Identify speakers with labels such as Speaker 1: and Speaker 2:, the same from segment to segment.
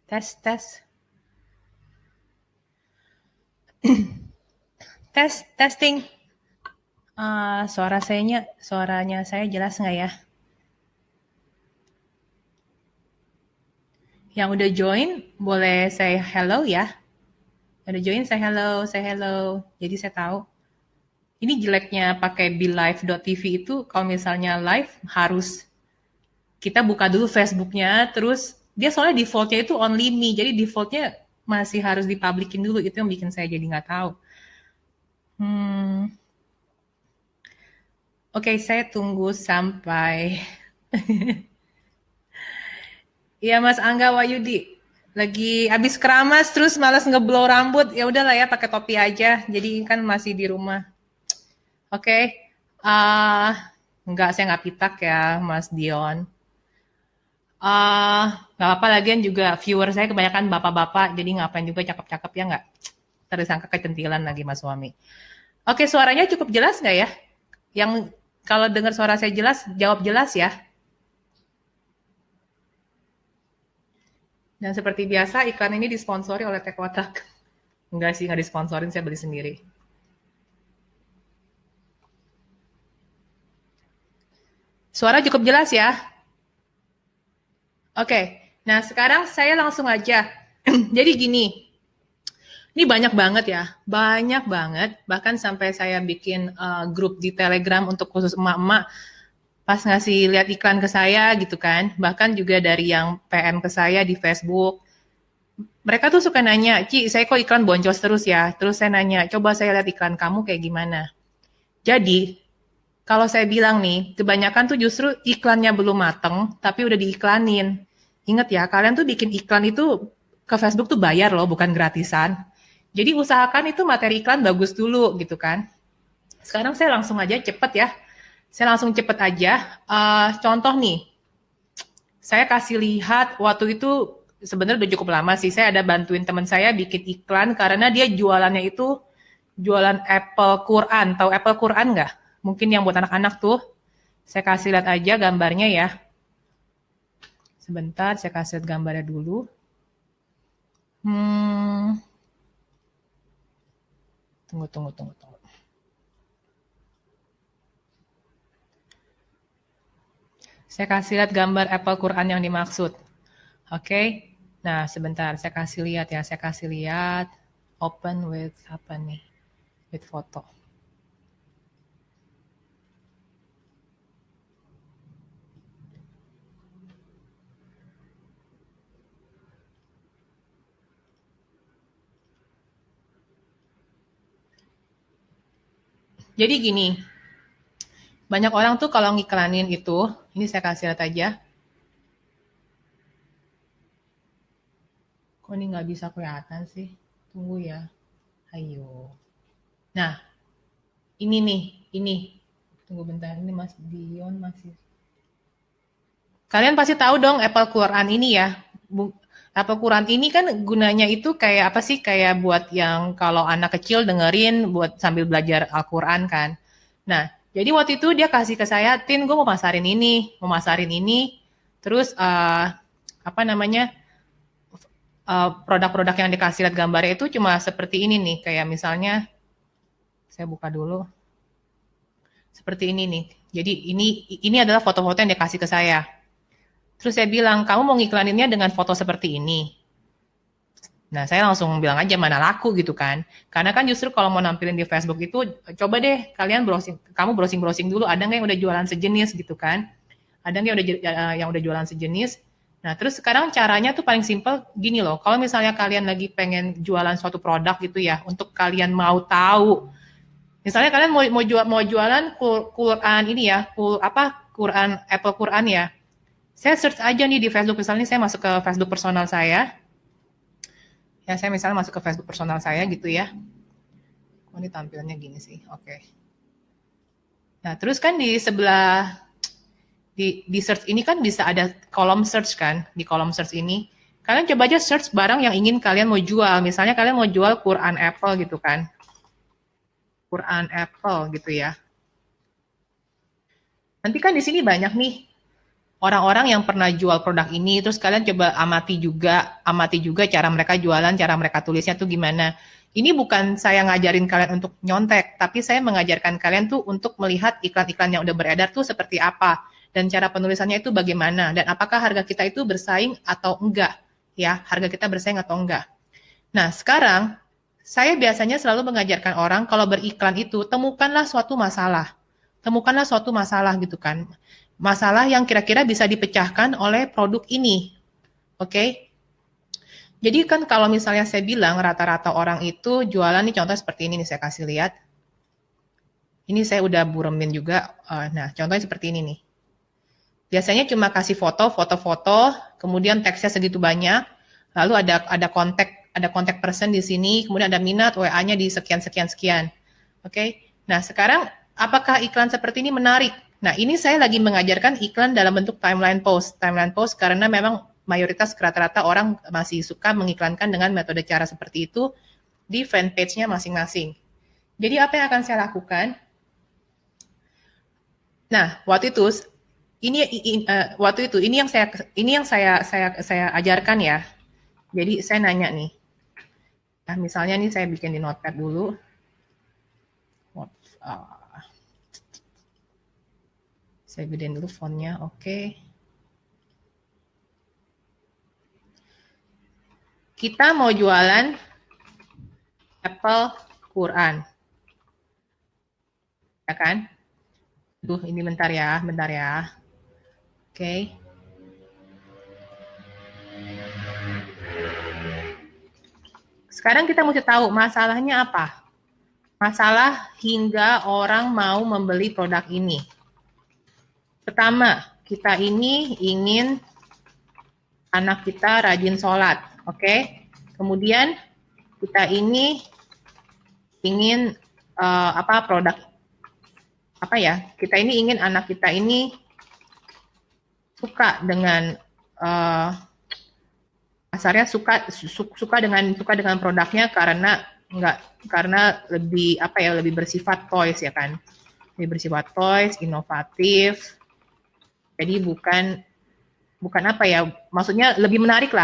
Speaker 1: Tes, tes. Testing. Suaranya saya jelas nggak ya? Yang udah join, boleh say hello ya? Yang udah join, say hello, say hello. Jadi saya tahu. Ini jeleknya pakai BeLive.tv itu, kalau misalnya live, harus kita buka dulu Facebooknya, terus dia soalnya defaultnya itu only me, jadi defaultnya masih harus dipublikin dulu, itu yang bikin saya jadi nggak tahu. Hmm, Oke, saya tunggu sampai. Iya Mas Angga Wayudi, lagi habis keramas terus malas ngeblow rambut, ya udahlah ya pakai topi aja. Jadi kan masih di rumah. Oke, ah nggak, saya nggak pitak ya Mas Dion. Nggak apa-apa, lagian juga viewer saya kebanyakan bapak-bapak, jadi ngapain juga cakep-cakep ya nggak? Tersangka kecentilan lagi Mas suami. Oke, suaranya cukup jelas nggak ya? Yang kalau dengar suara saya jelas, jawab jelas ya. Dan seperti biasa, iklan ini disponsori oleh Teh Kotak. Enggak sih, nggak disponsorin, saya beli sendiri. Suara cukup jelas ya? Oke, nah sekarang saya langsung aja. Jadi gini, ini banyak banget ya, banyak banget. Bahkan sampai saya bikin grup di Telegram untuk khusus emak-emak, pas ngasih lihat iklan ke saya gitu kan. Bahkan juga dari yang PM ke saya di Facebook. Mereka tuh suka nanya, Ci, saya kok iklan boncos terus ya? Terus saya nanya, coba saya lihat iklan kamu kayak gimana? Jadi, kalau saya bilang nih, kebanyakan tuh justru iklannya belum mateng, tapi udah diiklanin. Ingat ya, kalian tuh bikin iklan itu ke Facebook tuh bayar loh, bukan gratisan. Jadi usahakan itu materi iklan bagus dulu gitu kan. Sekarang saya langsung aja cepet ya. Saya langsung cepet aja. Contoh nih, saya kasih lihat waktu itu sebenarnya udah cukup lama sih. Saya ada bantuin teman saya bikin iklan karena dia jualannya itu jualan Apple Quran. Tahu Apple Quran nggak? Mungkin yang buat anak-anak tuh. Saya kasih lihat aja gambarnya ya. Sebentar, saya kasih lihat gambarnya dulu. Hmm, tunggu, tunggu, tunggu, tunggu. Saya kasih lihat gambar Apple Quran yang dimaksud. Oke. Nah, sebentar, saya kasih lihat ya. Saya kasih lihat. Open with apa nih? With foto. Jadi gini, banyak orang tuh kalau ngiklanin itu, ini saya kasih lihat aja. Kok ini nggak bisa kelihatan sih? Tunggu ya. Ayo. Nah, ini nih, ini. Tunggu bentar, ini Mas Dion masih. Kalian pasti tahu dong Apple Quran ini ya. Apple Quran ini kan gunanya itu kayak apa sih? Kayak buat yang kalau anak kecil dengerin buat sambil belajar Al-Quran kan. Nah, jadi waktu itu dia kasih ke saya, Tin, gue mau masarin ini. Terus apa namanya? Produk-produk yang dikasih lihat gambarnya itu cuma seperti ini nih, kayak misalnya saya buka dulu. Seperti ini nih. Jadi ini adalah foto-foto yang dikasih ke saya. Terus saya bilang, kamu mau ngiklaninnya dengan foto seperti ini. Nah, saya langsung bilang aja mana laku gitu kan. Karena kan justru kalau mau nampilin di Facebook itu, coba deh kalian browsing, kamu browsing-browsing dulu, ada nggak yang udah jualan sejenis gitu kan. Ada nggak yang udah jualan sejenis. Nah, terus sekarang caranya tuh paling simpel gini loh. Kalau misalnya kalian lagi pengen jualan suatu produk gitu ya, untuk kalian mau tahu. Misalnya kalian mau jualan Quran ini ya, Quran Apple Quran ya. Saya search aja nih di Facebook, misalnya saya masuk ke Facebook personal saya. Ya, saya misalnya masuk ke Facebook personal saya gitu ya. Oh, ini tampilannya gini sih. Oke. Nah, terus kan di sebelah di search ini kan bisa ada kolom search kan. Di kolom search ini kalian coba aja search barang yang ingin kalian mau jual. Misalnya kalian mau jual Quran Apple gitu kan. Quran Apple gitu ya. Nanti kan di sini banyak nih. orang-orang yang pernah jual produk ini, terus kalian coba amati juga cara mereka jualan, cara mereka tulisnya tuh gimana. Ini bukan saya ngajarin kalian untuk nyontek, tapi saya mengajarkan kalian tuh untuk melihat iklan-iklan yang udah beredar tuh seperti apa, dan cara penulisannya itu bagaimana, dan apakah harga kita itu bersaing atau enggak, ya, harga kita bersaing atau enggak. Nah, sekarang saya biasanya selalu mengajarkan orang kalau beriklan itu temukanlah suatu masalah. Temukanlah suatu masalah gitu kan. Masalah yang kira-kira bisa dipecahkan oleh produk ini. Oke? Jadi kan kalau misalnya saya bilang rata-rata orang itu jualan nih, contoh seperti ini nih, saya kasih lihat. Ini saya udah buremin juga. Nah, contohnya seperti ini nih. Biasanya cuma kasih foto-foto, kemudian teksnya segitu banyak, lalu ada kontak person di sini, kemudian ada minat WA-nya di sekian. Oke? Nah, sekarang apakah iklan seperti ini menarik? Nah, ini saya lagi mengajarkan iklan dalam bentuk timeline post. Timeline post karena memang mayoritas rata-rata orang masih suka mengiklankan dengan metode cara seperti itu di fanpage-nya masing-masing. Jadi apa yang akan saya lakukan? Nah, waktu itu ini yang saya ajarkan ya. Jadi saya nanya nih. Nah, misalnya nih saya bikin di notepad dulu. Saya gedein dulu fontnya, oke. Kita mau jualan Apple Quran. Ya kan? Ini bentar ya. Oke. Sekarang kita mesti tahu masalahnya apa. Masalah hingga orang mau membeli produk ini. Pertama, kita ini ingin anak kita rajin sholat, oke? Kemudian kita ini ingin produk apa ya? Kita ini ingin anak kita ini suka dengan kasarnya suka dengan produknya karena lebih bersifat toys ya kan? Lebih bersifat toys, inovatif. Jadi bukan maksudnya lebih menarik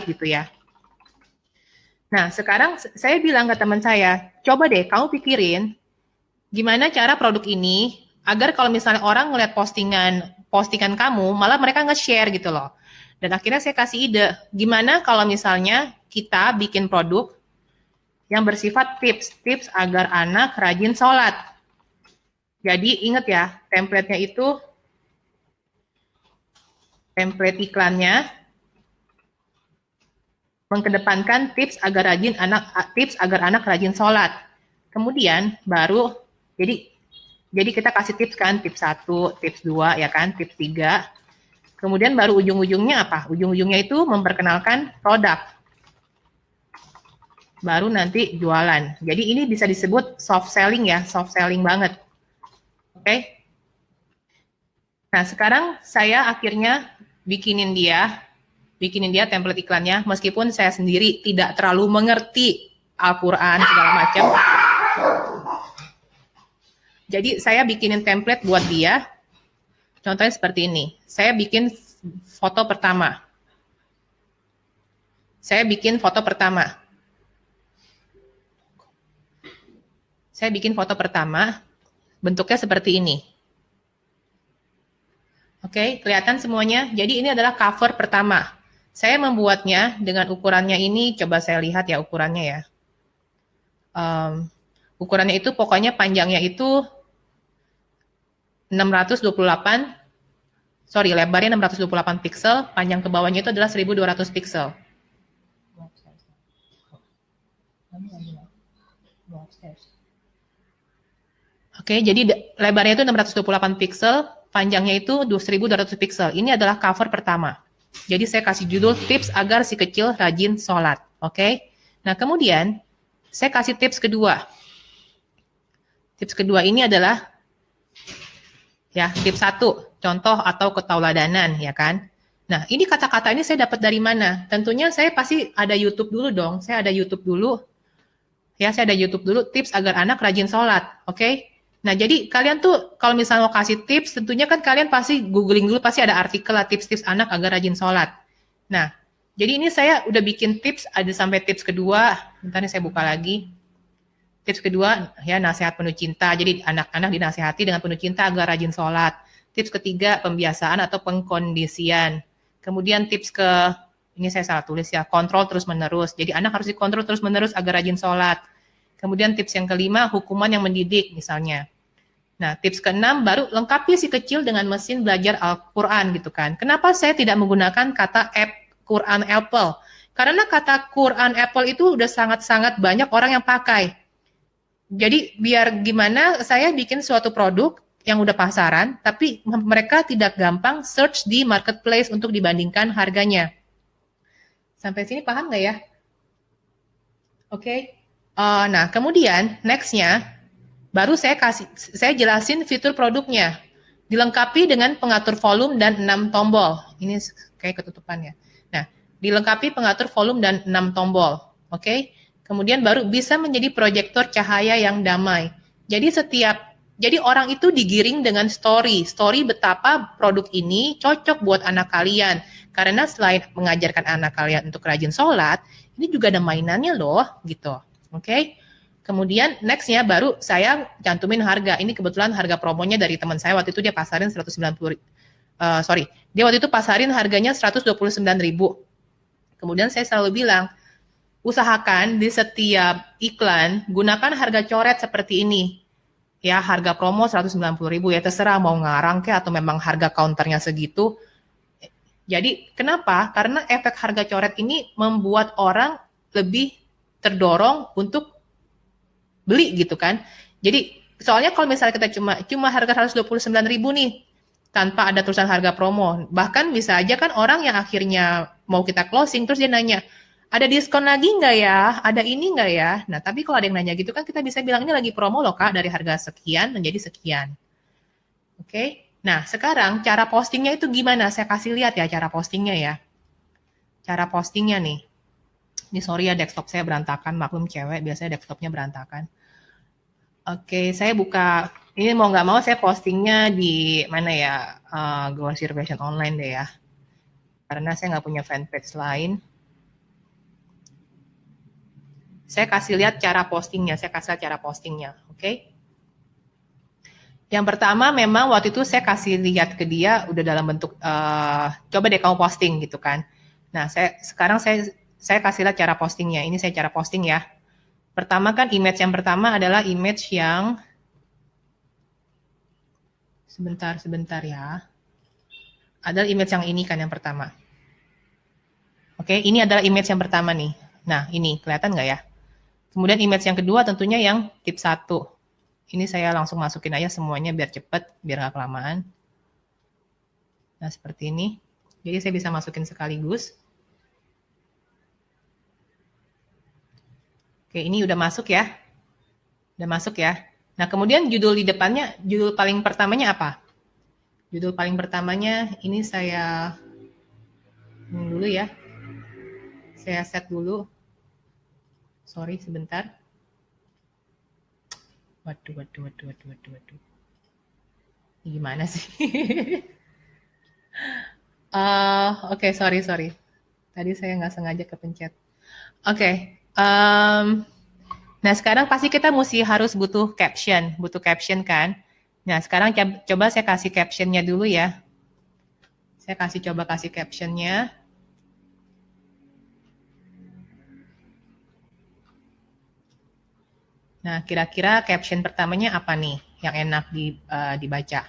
Speaker 1: gitu ya. Nah, sekarang saya bilang ke teman saya, coba deh kamu pikirin gimana cara produk ini agar kalau misalnya orang ngeliat postingan kamu, malah mereka nge-share gitu loh. Dan akhirnya saya kasih ide, gimana kalau misalnya kita bikin produk yang bersifat tips agar anak rajin sholat. Jadi ingat ya, template iklannya mengedepankan tips agar anak rajin sholat. Kemudian baru jadi kita kasih tips kan, tips 1, tips 2 ya kan, tips 3. Kemudian baru ujung-ujungnya apa? Ujung-ujungnya itu memperkenalkan produk. Baru nanti jualan. Jadi ini bisa disebut soft selling ya, soft selling banget. Oke? Nah, sekarang saya akhirnya bikinin dia template iklannya, meskipun saya sendiri tidak terlalu mengerti Al-Quran segala macam. Jadi saya bikinin template buat dia. Contohnya seperti ini. Saya bikin foto pertama. Bentuknya seperti ini. Oke, kelihatan semuanya. Jadi ini adalah cover pertama. Saya membuatnya dengan ukurannya ini, coba saya lihat ya ukurannya ya. Ukurannya itu pokoknya panjangnya itu lebarnya 628 pixel, panjang ke bawahnya itu adalah 1200 pixel. Oke, jadi lebarnya itu 628 pixel, panjangnya itu 1200 pixel. Ini adalah cover pertama. Jadi saya kasih judul tips agar si kecil rajin sholat. Oke. Nah, kemudian saya kasih tips kedua. Tips kedua ini adalah ya, tips 1, contoh atau ketauladanan ya kan. Nah, ini kata-kata ini saya dapat dari mana? Tentunya saya pasti ada YouTube dulu dong. Saya ada YouTube dulu tips agar anak rajin sholat. Oke. Nah, jadi kalian tuh kalau misalnya mau kasih tips, tentunya kan kalian pasti googling dulu, pasti ada artikel lah tips-tips anak agar rajin sholat. Nah, jadi ini saya udah bikin tips, ada sampai tips kedua, bentar nih saya buka lagi. Tips kedua, ya nasihat penuh cinta. Jadi anak-anak dinasihati dengan penuh cinta agar rajin sholat. Tips ketiga, pembiasaan atau pengkondisian. Kemudian tips ini saya salah tulis ya, kontrol terus-menerus. Jadi anak harus dikontrol terus-menerus agar rajin sholat. Kemudian tips yang kelima, hukuman yang mendidik misalnya. Nah, tips keenam, baru lengkapi si kecil dengan mesin belajar Al-Quran gitu kan. Kenapa saya tidak menggunakan kata Quran Apple? Karena kata Quran Apple itu udah sangat-sangat banyak orang yang pakai. Jadi biar gimana saya bikin suatu produk yang udah pasaran, tapi mereka tidak gampang search di marketplace untuk dibandingkan harganya. Sampai sini paham nggak ya? Oke. Okay. Nah, kemudian nextnya, baru saya jelasin fitur produknya. Dilengkapi dengan pengatur volume dan 6 tombol. Ini kayak ketutupan ya. Nah, dilengkapi pengatur volume dan 6 tombol. Oke. Okay? Kemudian baru bisa menjadi proyektor cahaya yang damai. Jadi orang itu digiring dengan story betapa produk ini cocok buat anak kalian. Karena selain mengajarkan anak kalian untuk rajin sholat, ini juga ada mainannya loh, gitu. Oke. Okay? Kemudian nextnya baru saya cantumin harga. Ini kebetulan harga promonya dari teman saya waktu itu dia pasarin 190. Dia waktu itu pasarin harganya 129.000. Kemudian saya selalu bilang, usahakan di setiap iklan gunakan harga coret seperti ini. Ya, harga promo 190.000 ya, terserah mau ngarang kayak atau memang harga counternya segitu. Jadi kenapa? Karena efek harga coret ini membuat orang lebih terdorong untuk beli gitu kan. Jadi soalnya kalau misalnya kita cuma harga 129.000 nih tanpa ada tulisan harga promo, bahkan bisa aja kan orang yang akhirnya mau kita closing terus dia nanya, ada diskon lagi nggak ya? Ada ini nggak ya? Nah, tapi kalau ada yang nanya gitu kan kita bisa bilang ini lagi promo loh Kak, dari harga sekian menjadi sekian. Oke. Nah, sekarang cara postingnya itu gimana? Saya kasih lihat ya cara postingnya ya. Cara postingnya nih. Ini sorry ya desktop saya berantakan, maklum cewek biasanya desktopnya berantakan. Oke, saya buka, ini mau nggak mau saya postingnya di mana ya, Grocery Fashion Online deh ya. Karena saya nggak punya fanpage lain. Saya kasih lihat cara postingnya, oke? Yang pertama memang waktu itu saya kasih lihat ke dia udah dalam bentuk, coba deh kamu posting gitu kan. Nah, sekarang saya kasih lihat cara postingnya. Ini saya cara posting ya. Pertama kan image yang pertama adalah image yang sebentar ya. Adalah image yang ini kan yang pertama. Oke, ini adalah image yang pertama nih. Nah, ini kelihatan nggak ya? Kemudian image yang kedua tentunya yang tip 1. Ini saya langsung masukin aja semuanya biar cepet, biar nggak kelamaan. Nah, seperti ini. Jadi saya bisa masukin sekaligus. Oke, ini udah masuk ya. Udah masuk ya. Nah, kemudian judul di depannya, judul paling pertamanya apa? Judul paling pertamanya ini saya dulu ya. Saya set dulu. Sorry, sebentar. Waduh. Ini gimana sih? Oke, sorry. Tadi saya nggak sengaja kepencet. Oke. Nah, sekarang pasti kita harus butuh caption kan? Nah, sekarang coba saya kasih captionnya dulu ya. Saya coba kasih captionnya. Nah, kira-kira caption pertamanya apa nih yang enak dibaca?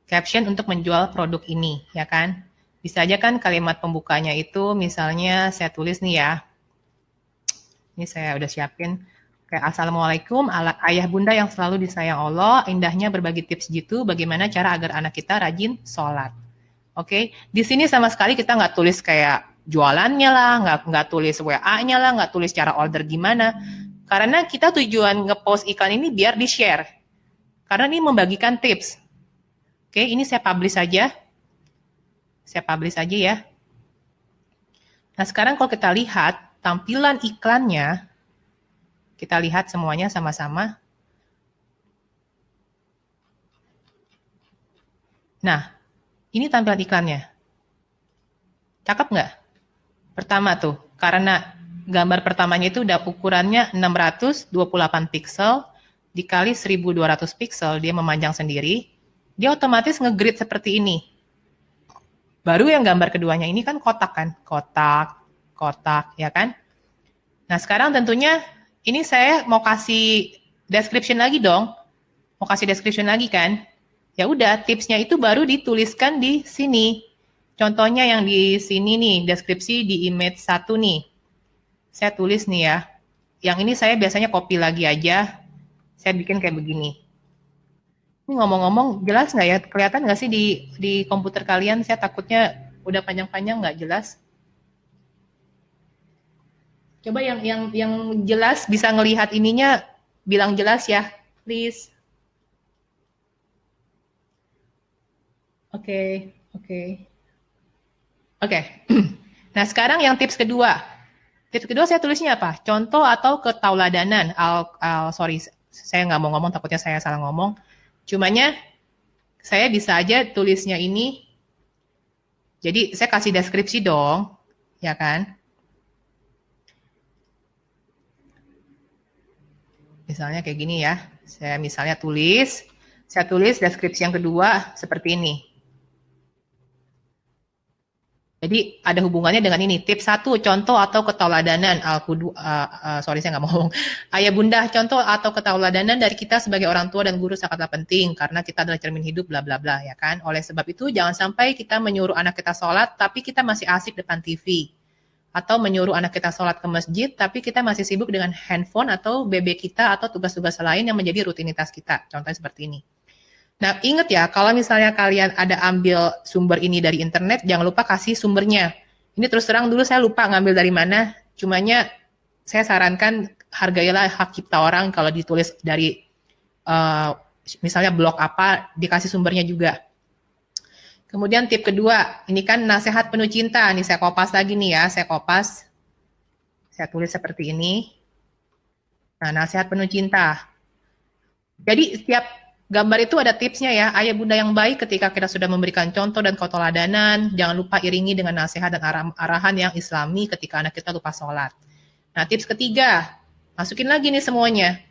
Speaker 1: Caption untuk menjual produk ini, ya kan? Bisa aja kan kalimat pembukanya itu misalnya saya tulis nih ya. Ini saya udah siapin. Kayak Assalamualaikum ayah bunda yang selalu disayang Allah, indahnya berbagi tips gitu bagaimana cara agar anak kita rajin sholat. Oke, di sini sama sekali kita nggak tulis kayak jualannya lah, nggak tulis WA-nya lah, nggak tulis cara order gimana. Karena kita tujuan ngepost iklan ini biar di-share. Karena ini membagikan tips. Oke, ini saya publish aja. Ya. Nah, sekarang kalau kita lihat tampilan iklannya, kita lihat semuanya sama-sama. Nah, ini tampilan iklannya. Cakep nggak? Pertama tuh, karena gambar pertamanya itu udah ukurannya 628 pixel dikali 1200 pixel, dia memanjang sendiri, dia otomatis nge-grid seperti ini. Baru yang gambar keduanya ini kan kotak kan, kotak, ya kan? Nah sekarang tentunya ini saya mau kasih description lagi dong, mau kasih description lagi kan? Ya udah, tipsnya itu baru dituliskan di sini. Contohnya yang di sini nih, deskripsi di image 1 nih. Saya tulis nih ya. Yang ini saya biasanya copy lagi aja. Saya bikin kayak begini. Ini ngomong-ngomong, jelas nggak ya? Kelihatan nggak sih di komputer kalian? Saya takutnya udah panjang-panjang nggak jelas. Coba yang jelas bisa ngelihat ininya, bilang jelas ya, please. Oke. Nah, sekarang yang tips kedua. Tips kedua saya tulisnya apa? Contoh atau ketauladanan. Sorry, saya nggak mau ngomong, takutnya saya salah ngomong. Cumanya, saya bisa aja tulisnya ini. Jadi, saya kasih deskripsi dong. Ya kan? Misalnya kayak gini ya. Saya misalnya saya tulis deskripsi yang kedua seperti ini. Jadi ada hubungannya dengan ini. Tips 1, contoh atau ketauladanan. Sorry saya nggak mau ngomong. Ayah bunda, contoh atau ketauladanan dari kita sebagai orang tua dan guru sangatlah penting. Karena kita adalah cermin hidup, bla bla bla, ya kan. Oleh sebab itu, jangan sampai kita menyuruh anak kita sholat, tapi kita masih asik depan TV. Atau menyuruh anak kita sholat ke masjid, tapi kita masih sibuk dengan handphone atau BB kita atau tugas-tugas lain yang menjadi rutinitas kita. Contohnya seperti ini. Nah, ingat ya, kalau misalnya kalian ada ambil sumber ini dari internet, jangan lupa kasih sumbernya. Ini terus terang dulu saya lupa ngambil dari mana, cumanya saya sarankan hargailah hak cipta orang kalau ditulis dari misalnya blog apa, dikasih sumbernya juga. Kemudian tip kedua, ini kan nasihat penuh cinta. Ini saya kopas lagi nih ya, saya kopas. Saya tulis seperti ini. Nah, nasihat penuh cinta. Jadi setiap gambar itu ada tipsnya ya. Ayah bunda yang baik ketika kita sudah memberikan contoh dan keteladanan, jangan lupa iringi dengan nasihat dan arahan yang islami ketika anak kita lupa sholat. Nah, tips ketiga, masukin lagi nih semuanya.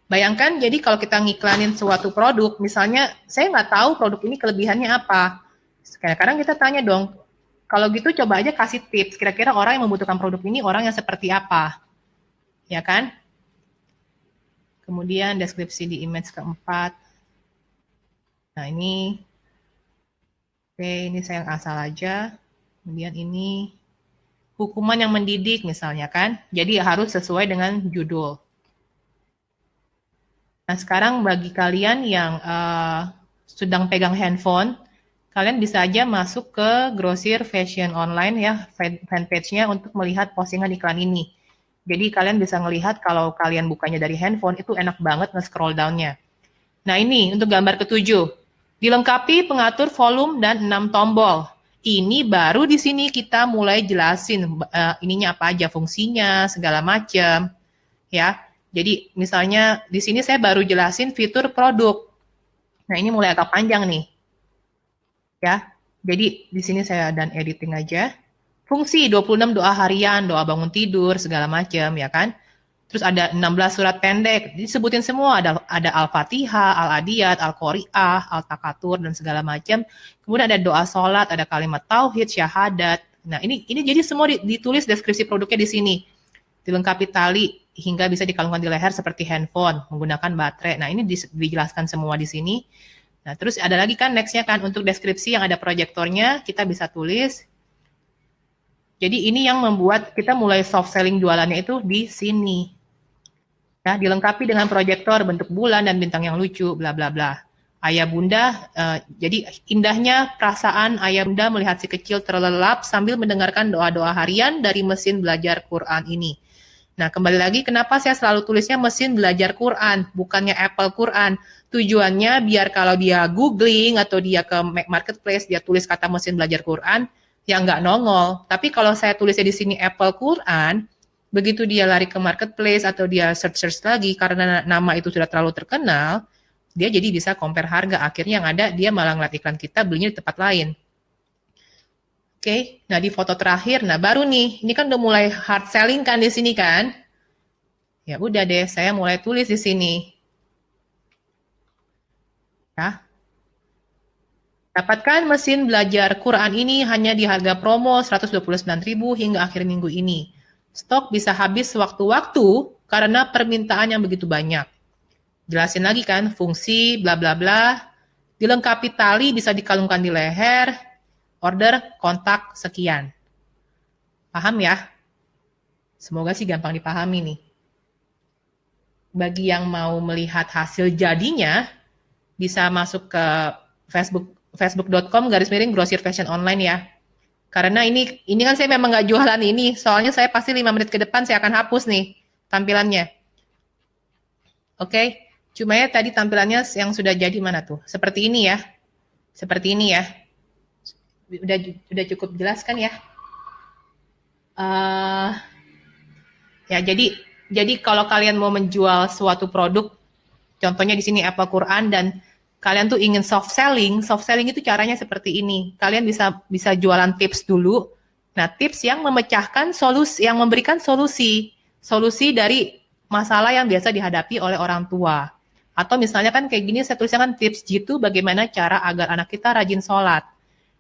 Speaker 1: Bayangkan, jadi kalau kita ngiklanin suatu produk, misalnya saya nggak tahu produk ini kelebihannya apa. Kadang-kadang kita tanya dong, kalau gitu coba aja kasih tips, kira-kira orang yang membutuhkan produk ini orang yang seperti apa. Ya kan? Kemudian deskripsi di image keempat. Nah ini, oke, ini saya yang asal aja. Kemudian ini hukuman yang mendidik misalnya kan. Jadi harus sesuai dengan judul. Nah sekarang bagi kalian yang sedang pegang handphone, kalian bisa aja masuk ke Grosir Fashion Online ya, fanpage-nya untuk melihat postingan iklan ini. Jadi kalian bisa ngelihat kalau kalian bukanya dari handphone, itu enak banget nge-scroll down-nya. Nah ini untuk gambar ketujuh. Dilengkapi pengatur volume dan 6 tombol. Ini baru di sini kita mulai jelasin ininya apa aja, fungsinya, segala macam. Ya, jadi misalnya di sini saya baru jelasin fitur produk. Nah ini mulai agak panjang nih. Ya, jadi di sini saya dan editing aja. Fungsi 26 doa harian, doa bangun tidur, segala macam ya kan. Terus ada 16 surat pendek, disebutin semua, ada Al-Fatihah, Al-Adiyat, Al-Qari'ah, Al-Takatur dan segala macam. Kemudian ada doa sholat, ada kalimat tauhid, syahadat. Nah, ini jadi semua ditulis deskripsi produknya di sini. Dilengkapi tali hingga bisa dikalungkan di leher seperti handphone menggunakan baterai. Nah, ini dijelaskan semua di sini. Nah, terus ada lagi kan nextnya kan untuk deskripsi yang ada proyektornya, kita bisa tulis. Jadi ini yang membuat kita mulai soft selling jualannya itu di sini. Ya, dilengkapi dengan proyektor bentuk bulan dan bintang yang lucu, bla bla bla. Ayah bunda, jadi indahnya perasaan ayah bunda melihat si kecil terlelap sambil mendengarkan doa-doa harian dari mesin belajar Quran ini. Nah, kembali lagi kenapa saya selalu tulisnya mesin belajar Quran, bukannya Apple Quran. Tujuannya biar kalau dia googling atau dia ke marketplace, dia tulis kata mesin belajar Quran, yang nggak nongol. Tapi kalau saya tulisnya di sini Apple Quran, begitu dia lari ke marketplace atau dia search lagi karena nama itu sudah terlalu terkenal, dia jadi bisa compare harga. Akhirnya yang ada dia malah ngeliat iklan kita belinya di tempat lain. Oke, nah di foto terakhir, nah baru nih, ini kan udah mulai hard selling kan di sini kan? Ya udah deh, saya mulai tulis di sini. Ya, dapatkan mesin belajar Quran ini hanya di harga promo 129.000 hingga akhir minggu ini. Stok bisa habis sewaktu-waktu karena permintaan yang begitu banyak. Jelasin lagi kan, fungsi bla bla bla. Dilengkapi tali bisa dikalungkan di leher. Order kontak sekian. Paham ya? Semoga sih gampang dipahami nih. Bagi yang mau melihat hasil jadinya, bisa masuk ke facebook.com grosir fashion online ya. Karena ini kan saya memang nggak jualan ini, soalnya saya pasti 5 menit ke depan saya akan hapus nih tampilannya. Oke, cuma ya tadi tampilannya yang sudah jadi mana tuh? Seperti ini ya. Seperti ini ya. Udah cukup jelas kan ya? Ya jadi kalau kalian mau menjual suatu produk, contohnya di sini Apple Quran dan kalian tuh ingin soft selling itu caranya seperti ini. Kalian bisa jualan tips dulu. Nah, tips yang memecahkan solusi, yang memberikan solusi dari masalah yang biasa dihadapi oleh orang tua. Atau misalnya kan kayak gini saya tuliskan tips gitu bagaimana cara agar anak kita rajin sholat.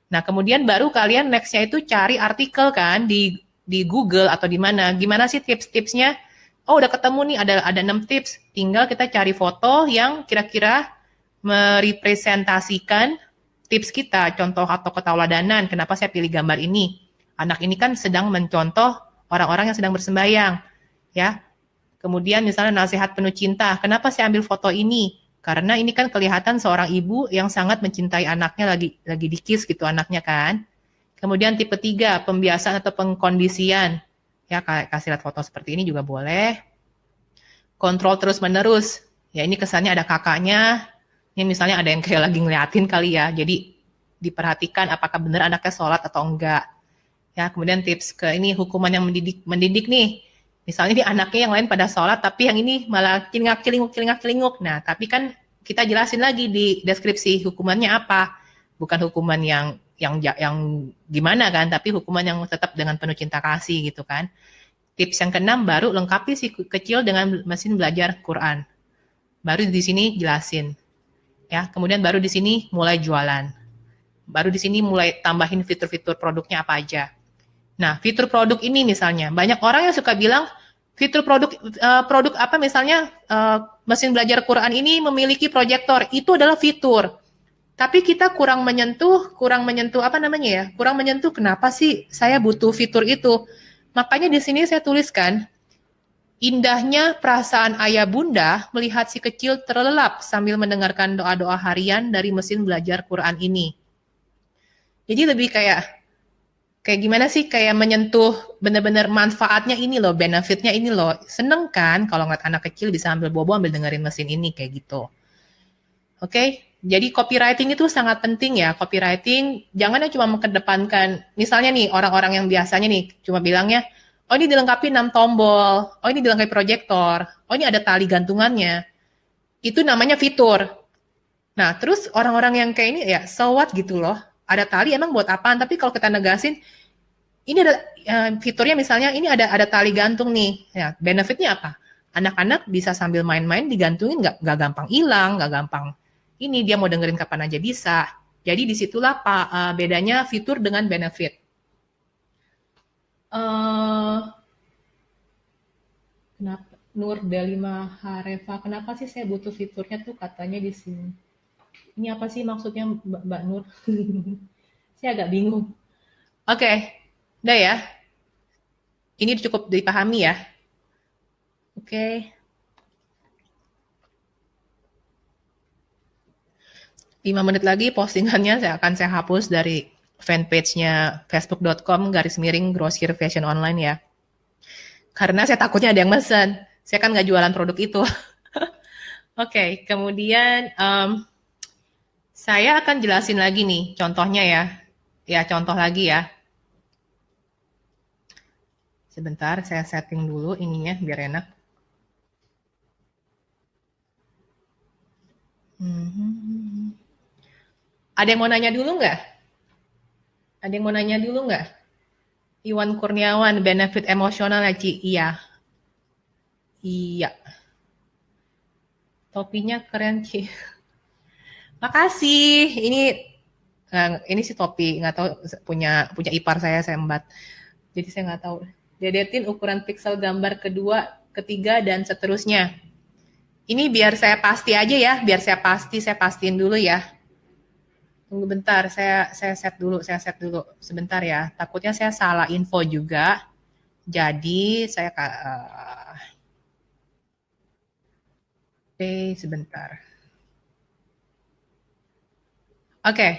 Speaker 1: Nah, kemudian baru kalian next-nya itu cari artikel kan di Google atau di mana. Gimana sih tips-tipsnya? Oh, udah ketemu nih ada 6 tips. Tinggal kita cari foto yang kira-kira merepresentasikan tips kita, contoh atau ketauladanan. Kenapa saya pilih gambar ini? Anak ini kan sedang mencontoh orang-orang yang sedang bersembayang, ya. Kemudian misalnya nasihat penuh cinta. Kenapa saya ambil foto ini? Karena ini kan kelihatan seorang ibu yang sangat mencintai anaknya lagi dikis gitu anaknya kan. Kemudian tipe 3, pembiasaan atau pengkondisian. Ya, kasih lihat foto seperti ini juga boleh. Kontrol terus-menerus. Ya, ini kesannya ada kakaknya. Ini misalnya ada yang kayak lagi ngeliatin kali ya. Jadi diperhatikan apakah benar anaknya sholat atau enggak. Ya, kemudian tips ke ini hukuman yang mendidik nih. Misalnya di anaknya yang lain pada sholat, tapi yang ini malah celingak-celinguk. Nah, tapi kan kita jelasin lagi di deskripsi hukumannya apa. Bukan hukuman yang gimana kan, tapi hukuman yang tetap dengan penuh cinta kasih gitu kan. Tips yang keenam baru lengkapi si kecil dengan mesin belajar Quran. Baru di sini jelasin. Ya, kemudian baru di sini mulai jualan. Baru di sini mulai tambahin fitur-fitur produknya apa aja. Nah, fitur produk ini misalnya, banyak orang yang suka bilang fitur produk apa misalnya mesin belajar Quran ini memiliki proyektor, itu adalah fitur. Tapi kita kurang menyentuh apa namanya ya? Kurang menyentuh kenapa sih saya butuh fitur itu? Makanya di sini saya tuliskan indahnya perasaan ayah bunda melihat si kecil terlelap sambil mendengarkan doa-doa harian dari mesin belajar Quran ini. Jadi lebih kayak gimana sih kayak menyentuh benar-benar manfaatnya ini loh, benefitnya ini loh. Seneng kan kalau ngeliat anak kecil bisa ambil bobo ambil dengerin mesin ini kayak gitu. Oke, jadi copywriting itu sangat penting ya. Copywriting jangan cuma mengedepankan, misalnya nih orang-orang yang biasanya nih cuma bilangnya, oh ini dilengkapi 6 tombol, oh ini dilengkapi proyektor, oh ini ada tali gantungannya. Itu namanya fitur. Nah, terus orang-orang yang kayak ini ya so what gitu loh. Ada tali emang buat apaan? Tapi kalau kita negasin, ini ada fiturnya misalnya ini ada tali gantung nih. Ya, benefitnya apa? Anak-anak bisa sambil main-main digantungin nggak gampang hilang, nggak gampang ini dia mau dengerin kapan aja bisa. Jadi disitulah bedanya fitur dengan benefit. Kenapa Nur Delima Hareva? Kenapa sih saya butuh fiturnya tuh katanya di sini? Ini apa sih maksudnya Mbak Nur? Saya agak bingung. Oke, udah ya. Ini cukup dipahami ya. Oke. 5 menit lagi postingannya saya hapus dari fanpage-nya facebook.com/grosir fashion online ya. Karena saya takutnya ada yang mesen. Saya kan nggak jualan produk itu. Oke, kemudian saya akan jelasin lagi nih contohnya ya. Ya, contoh lagi ya. Sebentar, saya setting dulu ininya biar enak. Mhm. Ada yang mau nanya dulu nggak? Ada yang mau nanya dulu nggak? Iwan Kurniawan, benefit emosional ya, Ci? Iya. Iya. Topinya keren, Ci. Makasih. Ini sih topi, nggak tahu punya punya ipar saya embat. Jadi saya nggak tahu. Dedetin ukuran pixel gambar kedua, ketiga, dan seterusnya. Ini biar saya pasti aja ya, biar saya pastiin dulu ya. Tunggu bentar, saya set dulu sebentar ya. Takutnya saya salah info juga. Jadi saya sebentar. Oke.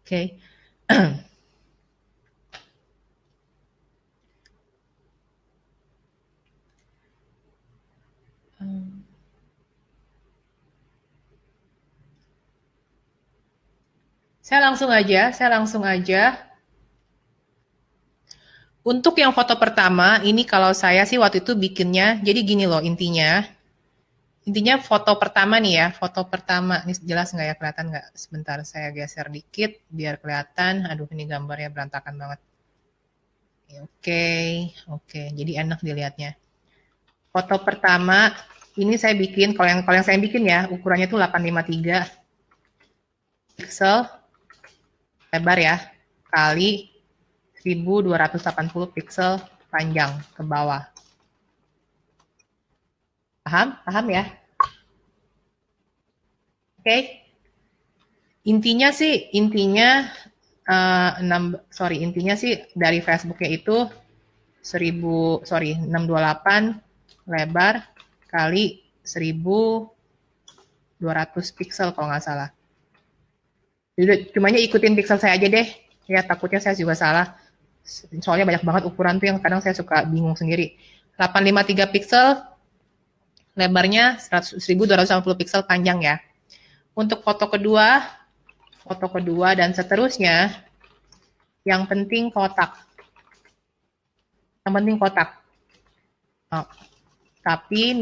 Speaker 1: Oke. Saya langsung aja. Untuk yang foto pertama, ini kalau saya sih waktu itu bikinnya, jadi gini loh intinya. Intinya foto pertama nih ya, foto pertama. Ini jelas nggak ya, kelihatan nggak? Sebentar, saya geser dikit biar kelihatan. Aduh, ini gambarnya berantakan banget. Oke, oke. Jadi enak dilihatnya. Foto pertama, ini saya bikin, kalau yang saya bikin ya, ukurannya tuh 853 pixel lebar ya, kali 1280 pixel panjang ke bawah. Paham? Paham ya? Oke. Intinya sih dari Facebooknya itu 628 lebar kali 1200 pixel kalau nggak salah. Jadi cumanya ikutin pixel saya aja deh. Ya takutnya saya juga salah. Soalnya banyak banget ukuran tuh yang kadang saya suka bingung sendiri. 853 pixel lebarnya 1280 pixel panjang ya. Untuk foto kedua dan seterusnya, yang penting kotak. Yang penting kotak. Oh, tapi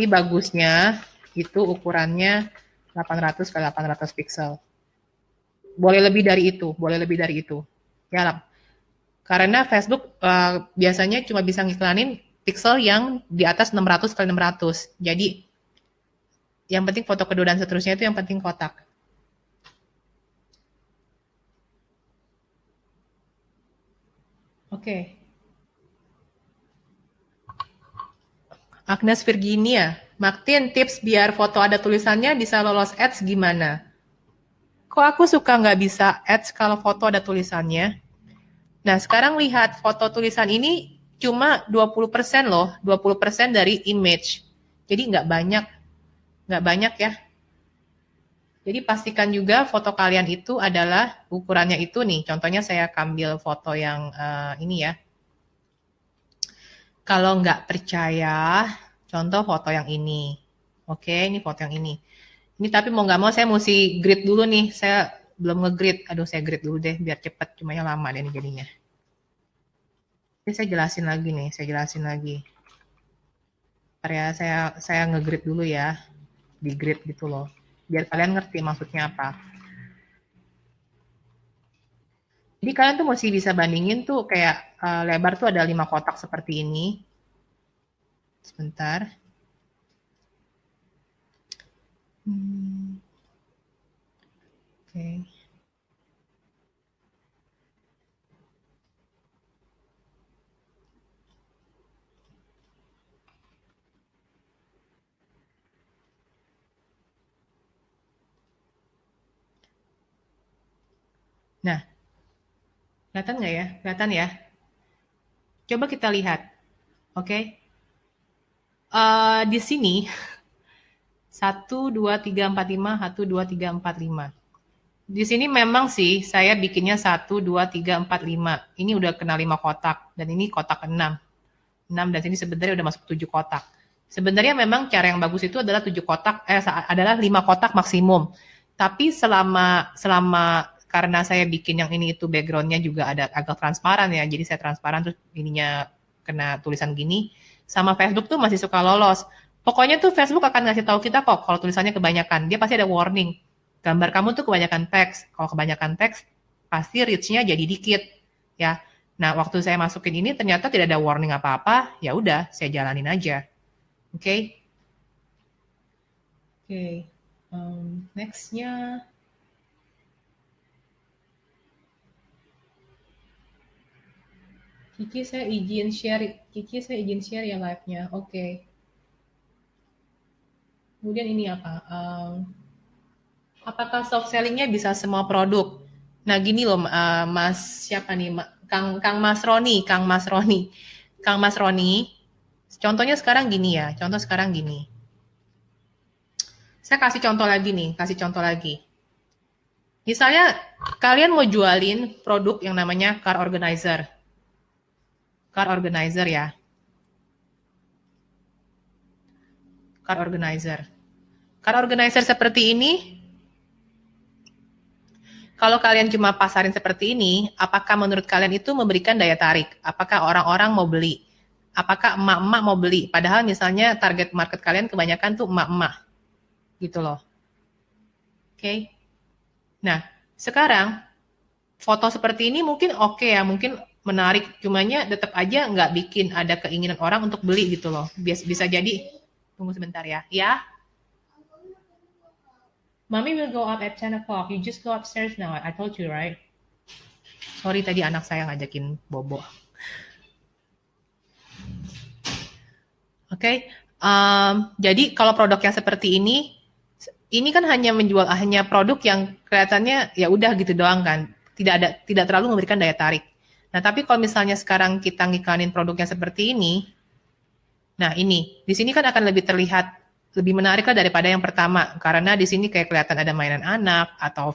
Speaker 1: bagusnya itu ukurannya 800 ke 800 pixel. Boleh lebih dari itu. Ya, karena Facebook biasanya cuma bisa ngiklanin pixel yang di atas 600 kali 600. Jadi yang penting foto kedua dan seterusnya itu yang penting kotak. Oke. Agnes Virginia, Martin, tips biar foto ada tulisannya bisa lolos ads gimana? Kok aku suka nggak bisa ads kalau foto ada tulisannya? Nah, sekarang lihat foto tulisan ini cuma 20% loh, 20% dari image. Jadi nggak banyak ya. Jadi pastikan juga foto kalian itu adalah ukurannya itu nih. Contohnya saya ambil foto yang ini ya. Kalau nggak percaya, contoh foto yang ini. Oke, ini foto yang ini. Ini tapi mau nggak mau saya mesti grid dulu nih. Saya belum nge-grid. Aduh, saya grid dulu deh biar cepet. Cumanya lama deh ini jadinya. Ini saya jelasin lagi nih. Saya jelasin lagi. Ntar ya, saya nge-grid dulu ya. Di grid gitu loh. Biar kalian ngerti maksudnya apa. Jadi kalian tuh mesti bisa bandingin tuh kayak lebar tuh ada 5 kotak seperti ini. Sebentar. Oke. Nah, kelihatan nggak ya? Kelihatan ya? Coba kita lihat. Oke. Di sini 1, 2, 3, 4, 5. Di sini memang sih saya bikinnya 1, 2, 3, 4, 5. Ini udah kena 5 kotak dan ini kotak 6. 6 dan sini sebenarnya udah masuk 7 kotak. Sebenarnya memang cara yang bagus itu adalah 7 kotak adalah 5 kotak maksimum. Tapi selama karena saya bikin yang ini itu backgroundnya juga ada agak transparan ya. Jadi saya transparan terus ininya kena tulisan gini. Sama Facebook tuh masih suka lolos. Pokoknya tuh Facebook akan ngasih tahu kita kok kalau tulisannya kebanyakan. Dia pasti ada warning. Gambar kamu tuh kebanyakan teks. Kalau kebanyakan teks, pasti reach-nya jadi dikit, ya. Nah, waktu saya masukin ini ternyata tidak ada warning apa-apa, ya udah, saya jalanin aja. Oke. Okay? Oke. Okay. Next-nya. Kiki saya izin share ya live-nya. Oke. Okay. Kemudian ini apa? Apakah soft selling-nya bisa semua produk? Nah, gini loh, Mas siapa nih? Kang Mas Roni, Kang Mas Roni. Contohnya sekarang gini ya. Contoh sekarang gini. Saya kasih contoh lagi nih, kasih contoh lagi. Misalnya kalian mau jualin produk yang namanya car organizer. Car organizer ya. Car organizer. Car organizer seperti ini, kalau kalian cuma pasarin seperti ini, apakah menurut kalian itu memberikan daya tarik? Apakah orang-orang mau beli? Apakah emak-emak mau beli? Padahal misalnya target market kalian kebanyakan tuh emak-emak. Gitu loh. Oke. Okay? Nah, sekarang foto seperti ini mungkin oke ya, mungkin menarik. Cumanya tetap aja nggak bikin ada keinginan orang untuk beli gitu loh. Bisa jadi, tunggu sebentar ya. Ya, Mommy will go up at 10 o'clock. You just go upstairs now. I told you, right? Sorry tadi anak saya ngajakin bobo. Oke, okay. Jadi kalau produk yang seperti ini kan hanya menjual hanya produk yang kelihatannya ya udah gitu doang kan. Tidak terlalu memberikan daya tarik. Nah, tapi kalau misalnya sekarang kita ngiklanin produknya seperti ini, nah ini, di sini kan akan lebih terlihat lebih menarik lah daripada yang pertama karena di sini kayak kelihatan ada mainan anak atau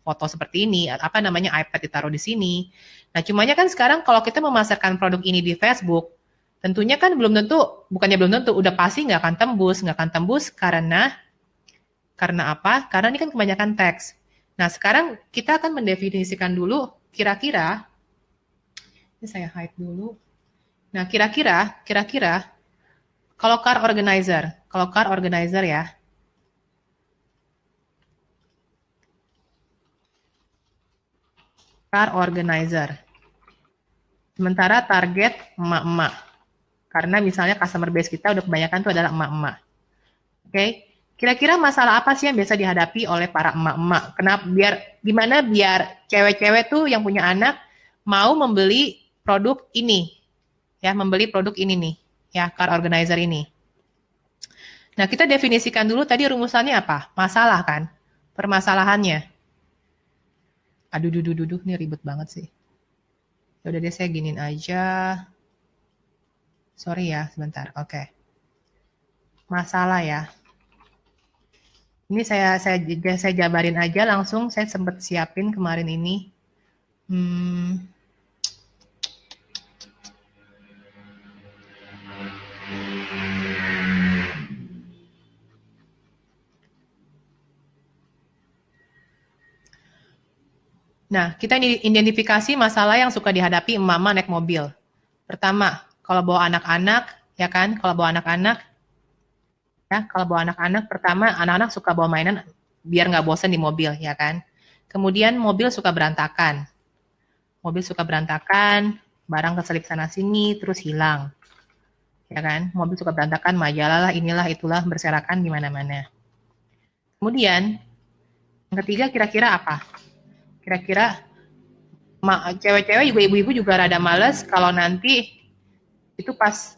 Speaker 1: foto seperti ini, apa namanya iPad ditaruh di sini. Nah, cumanya kan sekarang kalau kita memasarkan produk ini di Facebook, tentunya kan bukannya belum tentu, udah pasti nggak akan tembus karena apa? Karena ini kan kebanyakan teks. Nah, sekarang kita akan mendefinisikan dulu kira-kira, ini saya hide dulu. Nah, kira-kira kalau car organizer ya, car organizer. Sementara target emak-emak. Karena misalnya customer base kita udah kebanyakan tuh adalah emak-emak. Oke, okay? Kira-kira masalah apa sih yang biasa dihadapi oleh para emak-emak? Gimana biar cewek-cewek tuh yang punya anak mau membeli produk ini, ya, membeli produk ini nih, ya, car organizer ini. Nah, kita definisikan dulu tadi rumusannya apa? Masalah kan? Permasalahannya. Aduh, ini ribet banget sih. Udah deh, saya giniin aja. Sorry ya, sebentar. Oke. Masalah ya. Ini saya jabarin aja langsung. Saya sempat siapin kemarin ini. Nah, kita identifikasi masalah yang suka dihadapi emak-emak naik mobil. Pertama, kalau bawa anak-anak, ya kan? Kalau bawa anak-anak, pertama anak-anak suka bawa mainan biar nggak bosan di mobil, ya kan? Kemudian mobil suka berantakan. Barang keselip sana sini, terus hilang. Ya kan? Mobil suka berantakan, majalah lah, inilah, itulah, berserakan di mana-mana. Kemudian, yang ketiga kira-kira apa? Kira-kira cewek-cewek juga ibu-ibu juga rada males kalau nanti itu pas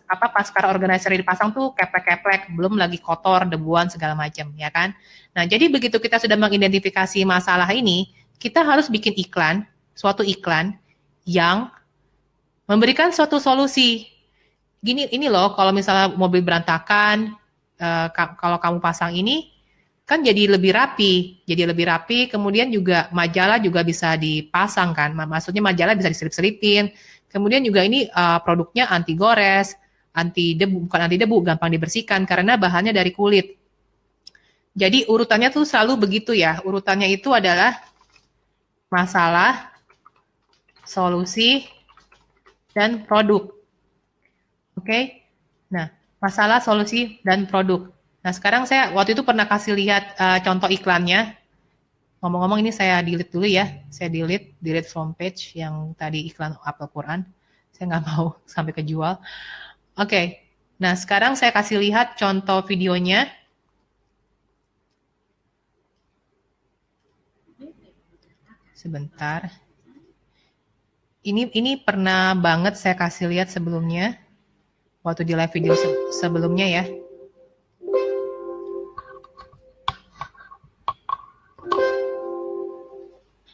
Speaker 1: car organizer dipasang tuh keplek-keplek, belum lagi kotor, debuan segala macam, ya kan? Nah, jadi begitu kita sudah mengidentifikasi masalah ini, kita harus bikin suatu iklan yang memberikan suatu solusi. Ini loh, kalau misalnya mobil berantakan, kalau kamu pasang ini, kan jadi lebih rapi, kemudian juga majalah juga bisa dipasang kan, maksudnya majalah bisa diselip-selipin, kemudian juga ini produknya anti gores, bukan anti debu, gampang dibersihkan karena bahannya dari kulit. Jadi urutannya tuh selalu begitu ya, urutannya itu adalah masalah, solusi, dan produk. Oke, nah Masalah, solusi, dan produk. Nah, sekarang saya waktu itu pernah kasih lihat contoh iklannya. Ngomong-ngomong ini saya delete dulu ya. Saya delete from page yang tadi iklan Apple Quran. Saya nggak mau sampai kejual. Oke. Nah, sekarang saya kasih lihat contoh videonya. Sebentar. Ini pernah banget saya kasih lihat sebelumnya. Waktu di live video sebelumnya ya.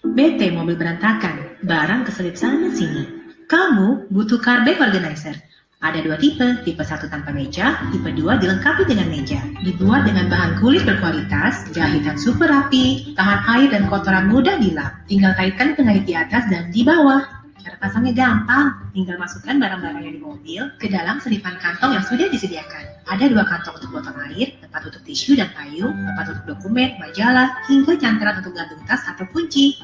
Speaker 2: BT mobil berantakan, barang keselip sana sini. Kamu butuh car bag organizer. Ada dua tipe 1 tanpa meja, tipe 2 dilengkapi dengan meja. Dibuat dengan bahan kulit berkualitas, jahitan super rapi, tahan air dan kotoran mudah dilap. Tinggal kaitkan pengait di atas dan di bawah. Cara pasangnya gampang, tinggal masukkan barang-barangnya di mobil ke dalam selipan kantong yang sudah disediakan. Ada 2 kantong untuk botol air, tempat untuk tisu dan payung, tempat untuk dokumen, majalah, hingga cantelan untuk gantung tas atau kunci.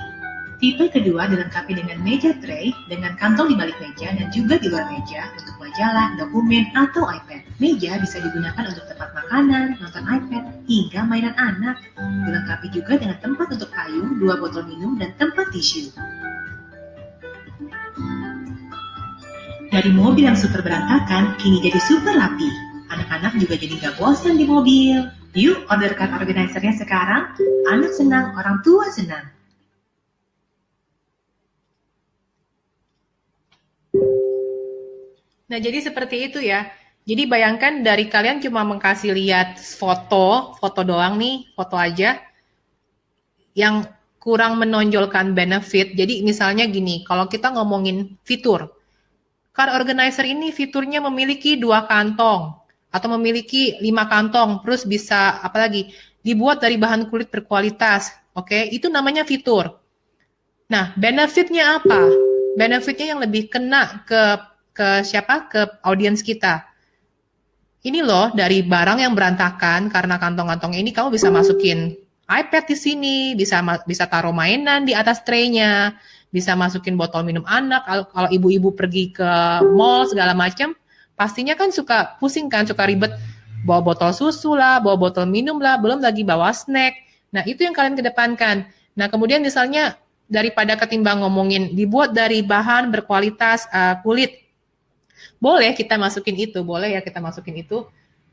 Speaker 2: Tipe kedua dilengkapi dengan meja tray dengan kantong di balik meja dan juga di luar meja untuk majalah, dokumen, atau iPad. Meja bisa digunakan untuk tempat makanan, nonton iPad, hingga mainan anak. Dilengkapi juga dengan tempat untuk payung, 2 botol minum, dan tempat tisu. Dari mobil yang super berantakan, kini jadi super rapi. Anak-anak juga jadi gak bosan di mobil. Yuk order card organizer-nya sekarang. Anak senang, orang tua senang.
Speaker 1: Nah, jadi seperti itu ya. Jadi bayangkan dari kalian cuma mengkasih lihat foto doang nih, foto aja, yang kurang menonjolkan benefit. Jadi misalnya gini, kalau kita ngomongin fitur, car organizer ini fiturnya memiliki 2 kantong, atau memiliki 5 kantong, terus bisa apalagi dibuat dari bahan kulit berkualitas, oke? Itu namanya fitur. Nah, benefitnya apa? Benefitnya yang lebih kena ke siapa? Ke audiens kita. Ini loh, dari barang yang berantakan karena kantong-kantong ini kamu bisa masukin iPad di sini, bisa taruh mainan di atas tray-nya, bisa masukin botol minum anak. Kalau ibu-ibu pergi ke mall segala macam, pastinya kan suka pusing kan, suka ribet bawa botol susu lah, bawa botol minum lah, belum lagi bawa snack. Nah, itu yang kalian kedepankan. Nah, kemudian misalnya daripada ketimbang ngomongin dibuat dari bahan berkualitas kulit, boleh kita masukin itu, boleh ya kita masukin itu.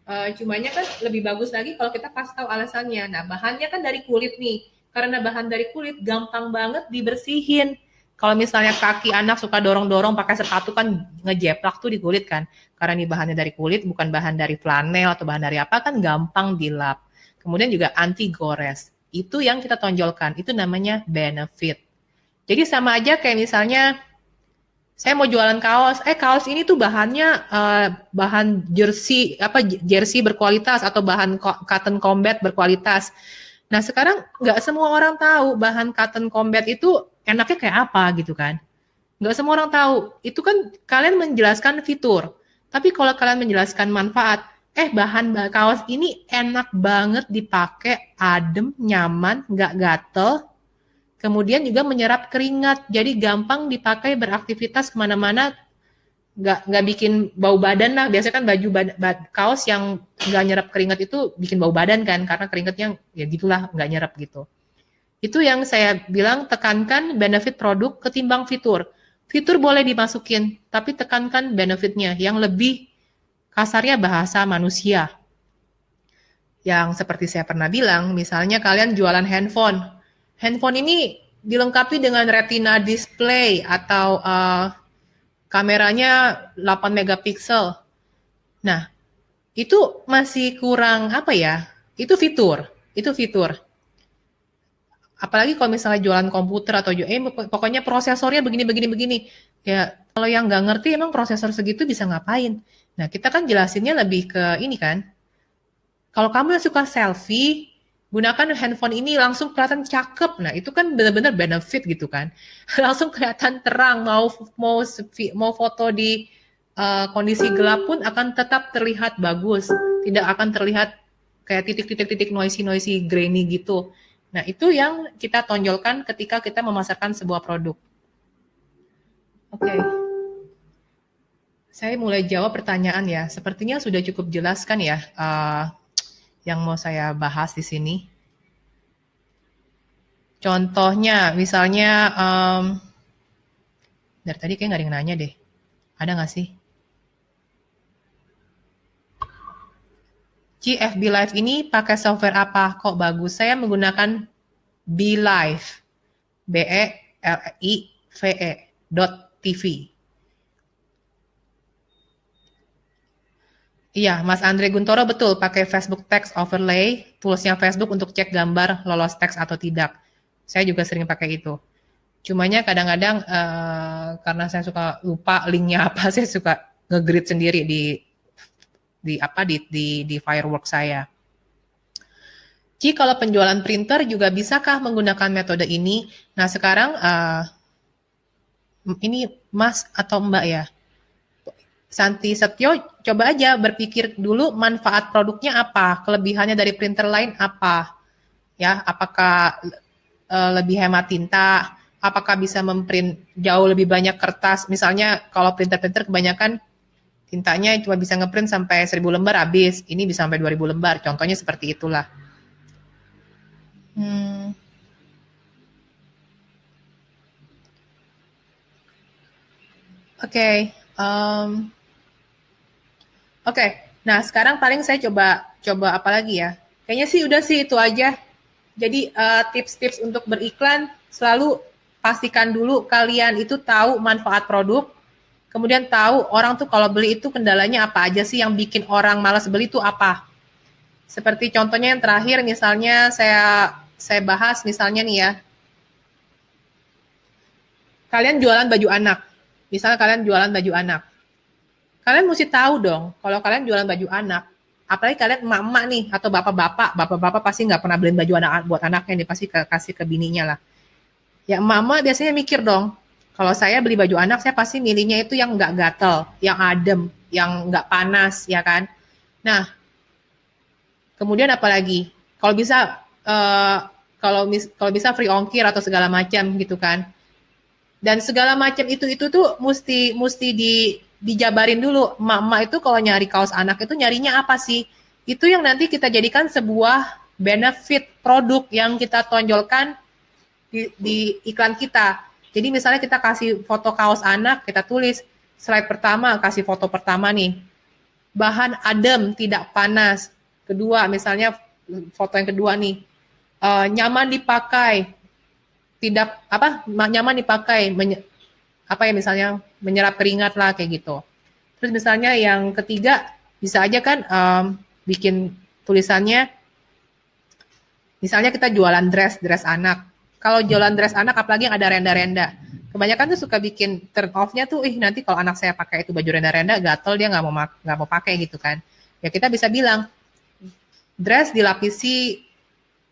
Speaker 1: Cumanya kan lebih bagus lagi kalau kita kasih tahu alasannya. Nah, bahannya kan dari kulit nih. Karena bahan dari kulit gampang banget dibersihin. Kalau misalnya kaki anak suka dorong-dorong pakai sepatu kan ngejeplak tuh di kulit kan. Karena ini bahannya dari kulit, bukan bahan dari flanel atau bahan dari apa, kan gampang dilap. Kemudian juga anti gores. Itu yang kita tonjolkan. Itu namanya benefit. Jadi sama aja kayak misalnya saya mau jualan kaos, kaos ini tuh bahannya bahan jersey berkualitas atau bahan cotton combat berkualitas. Nah, sekarang nggak semua orang tahu bahan cotton combat itu enaknya kayak apa gitu kan. Nggak semua orang tahu. Itu kan kalian menjelaskan fitur. Tapi kalau kalian menjelaskan manfaat, bahan kaos ini enak banget dipakai, adem, nyaman, nggak gatel, kemudian juga menyerap keringat, jadi gampang dipakai beraktivitas kemana-mana, nggak bikin bau badan lah. Biasanya kan kaos yang nggak nyerap keringat itu bikin bau badan kan, karena keringatnya ya gitulah nggak nyerap gitu. Itu yang saya bilang, tekankan benefit produk ketimbang fitur. Fitur boleh dimasukin, tapi tekankan benefitnya yang lebih kasarnya bahasa manusia. Yang seperti saya pernah bilang, misalnya kalian jualan handphone. Handphone ini dilengkapi dengan retina display atau kameranya 8 megapiksel. Nah, itu masih kurang apa ya? Itu fitur. Apalagi kalau misalnya jualan komputer atau pokoknya prosesornya begini. Ya, kalau yang nggak ngerti emang prosesor segitu bisa ngapain? Nah, kita kan jelasinnya lebih ke ini kan. Kalau kamu yang suka selfie, gunakan handphone ini langsung kelihatan cakep. Nah, itu kan benar-benar benefit gitu kan. Langsung kelihatan terang, mau foto di kondisi gelap pun akan tetap terlihat bagus. Tidak akan terlihat kayak titik-titik noisy grainy gitu. Nah, itu yang kita tonjolkan ketika kita memasarkan sebuah produk. Oke. Saya mulai jawab pertanyaan ya. Sepertinya sudah cukup jelas kan ya yang mau saya bahas di sini. Contohnya, misalnya dari tadi kayak nggak ada yang nanya deh. Ada nggak sih? Ci, FB Live ini pakai software apa? Kok bagus? Saya menggunakan BeLive. BELIVE .tv. Iya, Mas Andre Guntoro betul pakai Facebook Text Overlay, toolsnya Facebook untuk cek gambar lolos teks atau tidak. Saya juga sering pakai itu. Cumanya kadang-kadang karena saya suka lupa linknya apa, saya suka nge-grid sendiri di Firework saya. Ci, kalau penjualan printer juga bisakah menggunakan metode ini? Nah, sekarang ini Mas atau Mbak ya? Santi Setio, coba aja berpikir dulu manfaat produknya apa, kelebihannya dari printer lain apa, ya, apakah lebih hemat tinta, apakah bisa memprint jauh lebih banyak kertas, misalnya kalau printer-printer kebanyakan tintanya cuma bisa ngeprint sampai 1000 lembar habis, ini bisa sampai 2000 lembar, contohnya seperti itulah. Oke, Oke, nah sekarang paling saya coba apa lagi ya? Kayaknya sih udah sih itu aja. Jadi tips-tips untuk beriklan selalu pastikan dulu kalian itu tahu manfaat produk, kemudian tahu orang tuh kalau beli itu kendalanya apa aja sih yang bikin orang malas beli itu apa. Seperti contohnya yang terakhir misalnya saya bahas misalnya nih ya. Kalian jualan baju anak. Misalnya kalian jualan baju anak. Kalian mesti tahu dong, kalau kalian jualan baju anak, apalagi kalian emak-emak nih, atau bapak-bapak pasti nggak pernah beliin baju anak buat anaknya nih, pasti kasih ke bininya lah. Ya emak-emak biasanya mikir dong, kalau saya beli baju anak, saya pasti milihnya itu yang nggak gatel, yang adem, yang nggak panas, ya kan? Nah, kemudian apalagi, kalau bisa kalau bisa free ongkir atau segala macam gitu kan. Dan segala macam itu tuh mesti dijabarin dulu. Emak-emak itu kalau nyari kaos anak itu nyarinya apa sih? Itu yang nanti kita jadikan sebuah benefit produk yang kita tonjolkan di iklan kita. Jadi misalnya kita kasih foto kaos anak, kita tulis slide pertama, kasih foto pertama nih. Bahan adem, tidak panas. Kedua, misalnya foto yang kedua nih. Nyaman dipakai, tidak nyaman dipakai, misalnya menyerap keringat lah kayak gitu. Terus misalnya yang ketiga bisa aja kan bikin tulisannya, misalnya kita jualan dress anak. Kalau jualan dress anak apalagi yang ada renda-renda, kebanyakan tuh suka bikin turn off-nya tuh, nanti kalau anak saya pakai itu baju renda-renda gatel, dia nggak mau pakai gitu kan. Ya kita bisa bilang dress dilapisi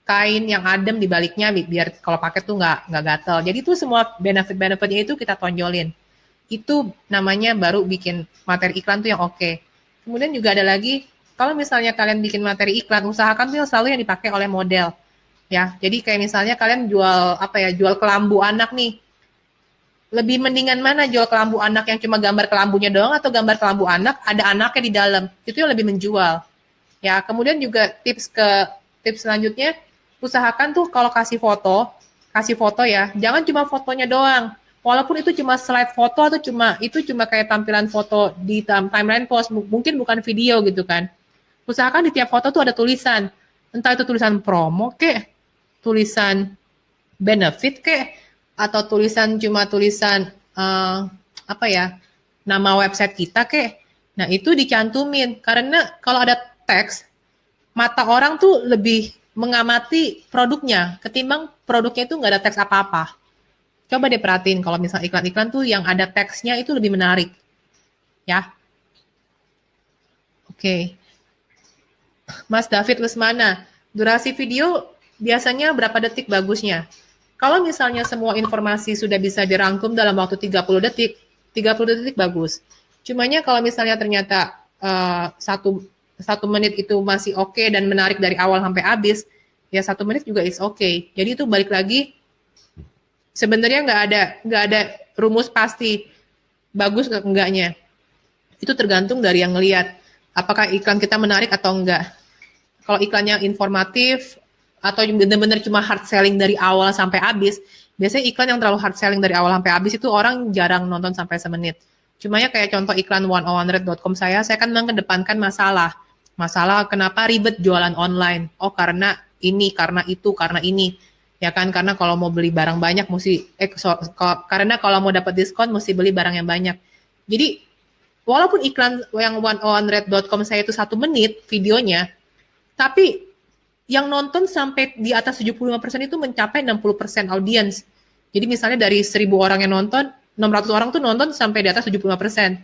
Speaker 1: kain yang adem di baliknya biar kalau pakai tuh nggak gatel. Jadi itu semua benefit-benefitnya itu kita tonjolin. Itu namanya baru bikin materi iklan tuh yang oke. Kemudian juga ada lagi, kalau misalnya kalian bikin materi iklan, usahakan tuh selalu yang dipakai oleh model. Ya, jadi kayak misalnya kalian jual kelambu anak nih. Lebih mendingan mana jual kelambu anak yang cuma gambar kelambunya doang atau gambar kelambu anak ada anaknya di dalam. Itu yang lebih menjual. Ya, kemudian juga tips selanjutnya, usahakan tuh kalau kasih foto ya, jangan cuma fotonya doang. Walaupun itu cuma slide foto atau cuma kayak tampilan foto di timeline post, mungkin bukan video gitu kan. Usahakan di tiap foto tuh ada tulisan, entah itu tulisan promo kek, tulisan benefit kek, atau tulisan nama website kita kek. Nah itu dicantumin, karena kalau ada teks, mata orang tuh lebih mengamati produknya ketimbang produknya itu nggak ada teks apa-apa. Coba deh perhatiin kalau misal iklan-iklan tuh yang ada teksnya itu lebih menarik. Ya. Oke. Mas David Lesmana, durasi video biasanya berapa detik bagusnya? Kalau misalnya semua informasi sudah bisa dirangkum dalam waktu 30 detik bagus. Cumanya kalau misalnya ternyata satu menit itu masih oke dan menarik dari awal sampai habis, ya 1 menit juga is oke. Jadi itu balik lagi, sebenarnya nggak ada rumus pasti bagus enggaknya. Itu tergantung dari yang ngelihat apakah iklan kita menarik atau enggak. Kalau iklannya informatif atau benar-benar cuma hard selling dari awal sampai habis, biasanya iklan yang terlalu hard selling dari awal sampai habis itu orang jarang nonton sampai semenit. Cuma ya kayak contoh iklan 101red.com saya kan mengedepankan masalah. Masalah kenapa ribet jualan online. Oh karena ini, karena itu, karena ini. Ya kan, karena kalau mau beli barang banyak karena kalau mau dapat diskon mesti beli barang yang banyak. Jadi walaupun iklan yang 101red.com saya itu 1 menit videonya, tapi yang nonton sampai di atas 75% itu mencapai 60% audiens. Jadi misalnya dari 1.000 orang yang nonton, 600 orang tuh nonton sampai di atas 75%.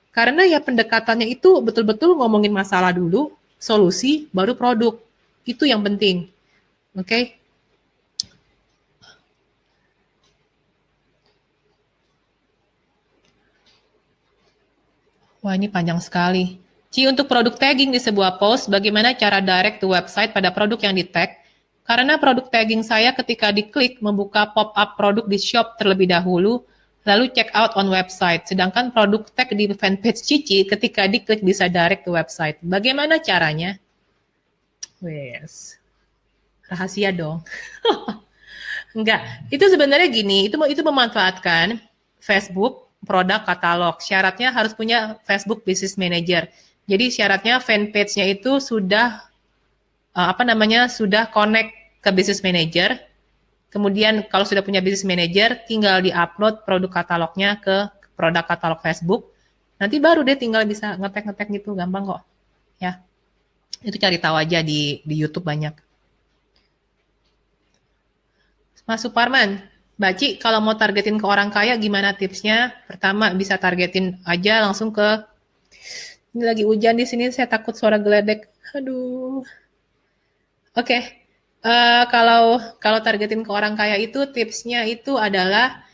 Speaker 1: Karena ya pendekatannya itu betul-betul ngomongin masalah dulu, solusi, baru produk. Itu yang penting. Oke? Okay? Wah, ini panjang sekali. Ci, untuk produk tagging di sebuah post, bagaimana cara direct to website pada produk yang di-tag? Karena produk tagging saya ketika diklik membuka pop-up produk di shop terlebih dahulu, lalu check out on website. Sedangkan produk tag di fanpage Cici ketika diklik bisa direct to website. Bagaimana caranya? Wes, rahasia dong. Enggak, itu sebenarnya gini, itu memanfaatkan Facebook produk katalog. Syaratnya harus punya Facebook Business Manager. Jadi syaratnya fanpage-nya itu sudah sudah connect ke Business Manager. Kemudian kalau sudah punya Business Manager, tinggal di-upload produk katalognya ke produk katalog Facebook. Nanti baru deh tinggal bisa ngetek-ngetek gitu, gampang kok. Ya. Itu cari tahu aja di YouTube banyak. Mas Suparman, Mbak Ci, kalau mau targetin ke orang kaya gimana tipsnya? Pertama, bisa targetin aja langsung ke... Ini lagi hujan di sini, saya takut suara geledek. Aduh. Oke. Kalau targetin ke orang kaya itu, tipsnya itu adalah...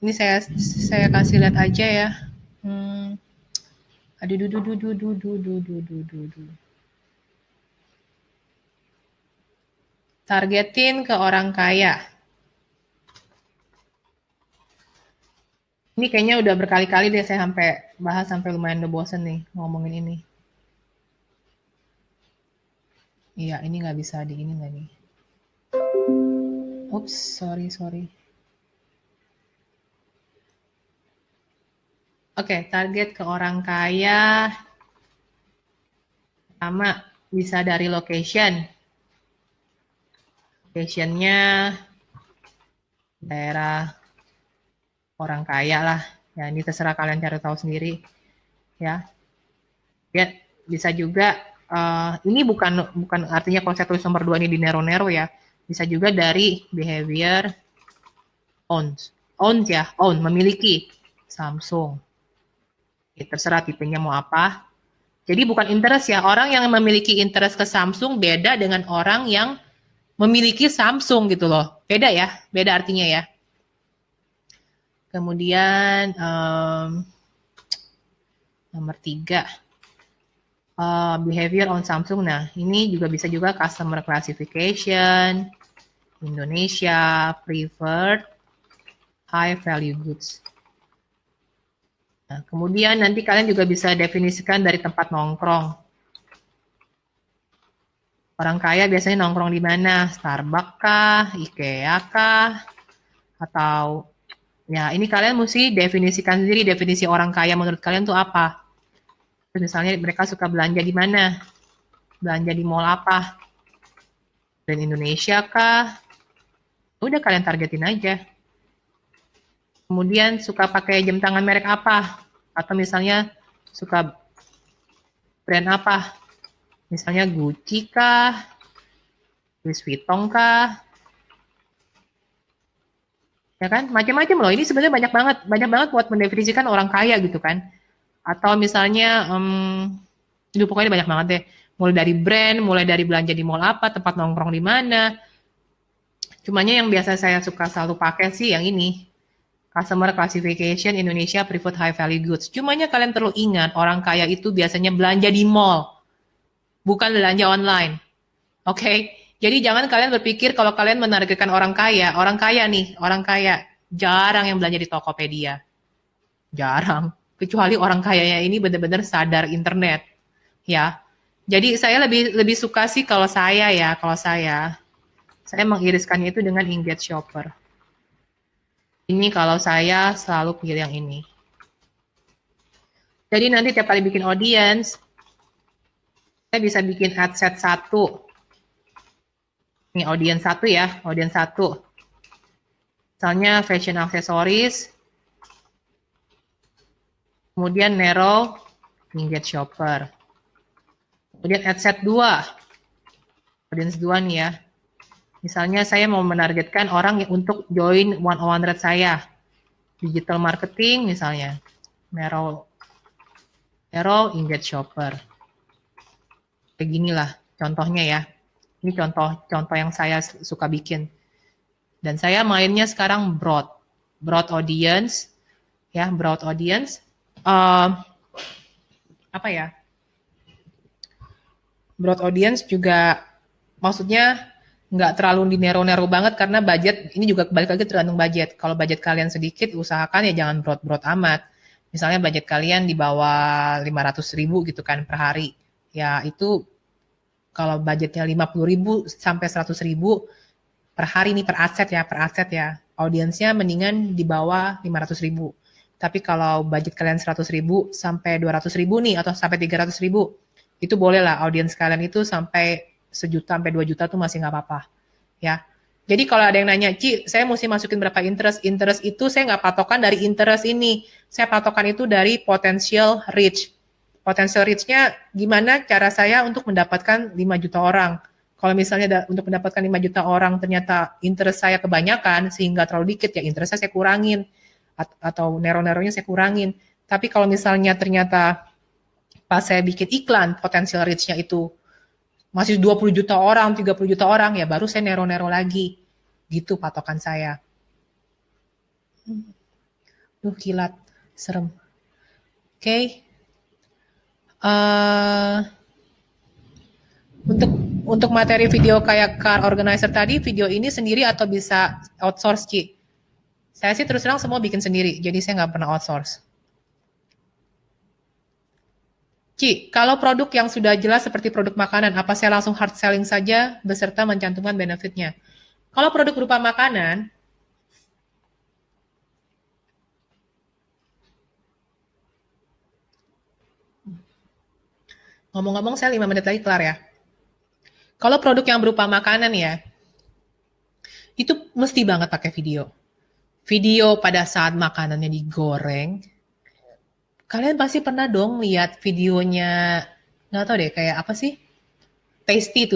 Speaker 1: Ini saya kasih lihat aja ya. Targetin ke orang kaya. Ini kayaknya udah berkali-kali deh saya bahas sampai lumayan udah bosen nih ngomongin ini. Iya, ini nggak bisa di ini nggak nih. Oops, sorry. Oke, target ke orang kaya. Pertama, bisa dari location. Locationnya daerah orang kaya lah. Ya, ini terserah kalian cari tahu sendiri. Ya. Ya, bisa juga ini bukan artinya kalau saya tulis nomor 2 ini di nero-nero ya. Bisa juga dari behavior own, memiliki Samsung. Ya, terserah tipenya mau apa. Jadi bukan interest ya. Orang yang memiliki interest ke Samsung beda dengan orang yang memiliki Samsung gitu loh. Beda ya, beda artinya ya. Kemudian nomor 3 behavior on Samsung. Nah, ini juga bisa juga customer classification, Indonesia, preferred, high value goods. Nah, kemudian nanti kalian juga bisa definisikan dari tempat nongkrong. Orang kaya biasanya nongkrong di mana? Starbucks kah? IKEA kah? Atau ya ini kalian mesti definisikan sendiri, definisi orang kaya menurut kalian tuh apa? Terus misalnya mereka suka belanja di mana? Belanja di mall apa? Dan Indonesia kah? Udah kalian targetin aja. Kemudian suka pakai jam tangan merek apa? Atau misalnya suka brand apa? Misalnya Gucci kah? Louis Vuitton kah? Ya kan? Macam-macam loh. Ini sebenarnya banyak banget buat mendefinisikan orang kaya gitu kan. Atau misalnya pokoknya banyak banget deh. Mulai dari brand, mulai dari belanja di mall apa, tempat nongkrong di mana. Cumanya yang biasa saya suka selalu pakai sih yang ini. Customer Classification Indonesia Preferred High Value Goods. Cumanya kalian perlu ingat, orang kaya itu biasanya belanja di mall. Bukan belanja online. Oke? Okay? Jadi jangan kalian berpikir kalau kalian menargetkan orang kaya jarang yang belanja di Tokopedia. Jarang. kecuali orang kayanya ini benar-benar sadar internet, ya. Jadi saya lebih suka sih kalau saya mengiriskannya itu dengan engage shopper. Ini kalau saya selalu pilih yang ini. Jadi nanti tiap kali bikin audience, saya bisa bikin ad set 1. Ini audience 1 ya, audience 1. Misalnya fashion accessories, kemudian narrow engage shopper. Kemudian ad set 2, audience 2 nih ya. Misalnya saya mau menargetkan orang yang untuk join 101 saya. Digital marketing misalnya. Narrow engage shopper. Kayak ginilah contohnya ya. Ini contoh yang saya suka bikin. Dan saya mainnya sekarang broad audience, ya broad audience. Apa ya? Broad audience juga maksudnya nggak terlalu di narrow banget karena budget ini juga balik lagi tergantung budget. Kalau budget kalian sedikit, usahakan ya jangan broad amat. Misalnya budget kalian di bawah 500.000 gitu kan per hari. Ya itu kalau budgetnya 50.000 sampai 100.000 per hari nih per aset ya. Audiensnya mendingan di bawah 500.000. Tapi kalau budget kalian 100.000 sampai 200.000 nih atau sampai 300.000, itu boleh lah audiens kalian itu sampai 1 juta sampai 2 juta tuh masih nggak apa-apa ya. Jadi kalau ada yang nanya, Ci, saya mesti masukin berapa interest? Interest itu saya nggak patokan dari interest ini. Saya patokan itu dari potential reach. Potential reach-nya gimana cara saya untuk mendapatkan 5 juta orang. Kalau misalnya untuk mendapatkan 5 juta orang ternyata interest saya kebanyakan sehingga terlalu dikit, ya interest saya kurangin. Atau narrow-narrownya saya kurangin. Tapi kalau misalnya ternyata pas saya bikin iklan, potential reach-nya itu masih 20 juta orang, 30 juta orang, ya baru saya narrow lagi. Gitu patokan saya. Kilat. Serem. Oke. Untuk materi video kayak car organizer tadi, video ini sendiri atau bisa outsource, Ci? Saya sih terus terang semua bikin sendiri, jadi saya nggak pernah outsource. Ci, kalau produk yang sudah jelas seperti produk makanan, apa saya langsung hard selling saja beserta mencantumkan benefitnya? Kalau produk berupa makanan, ngomong-ngomong saya 5 menit lagi kelar ya. Kalau produk yang berupa makanan ya, itu mesti banget pakai video. Video pada saat makanannya digoreng, kalian pasti pernah dong lihat videonya, nggak tahu deh kayak apa sih, Tasty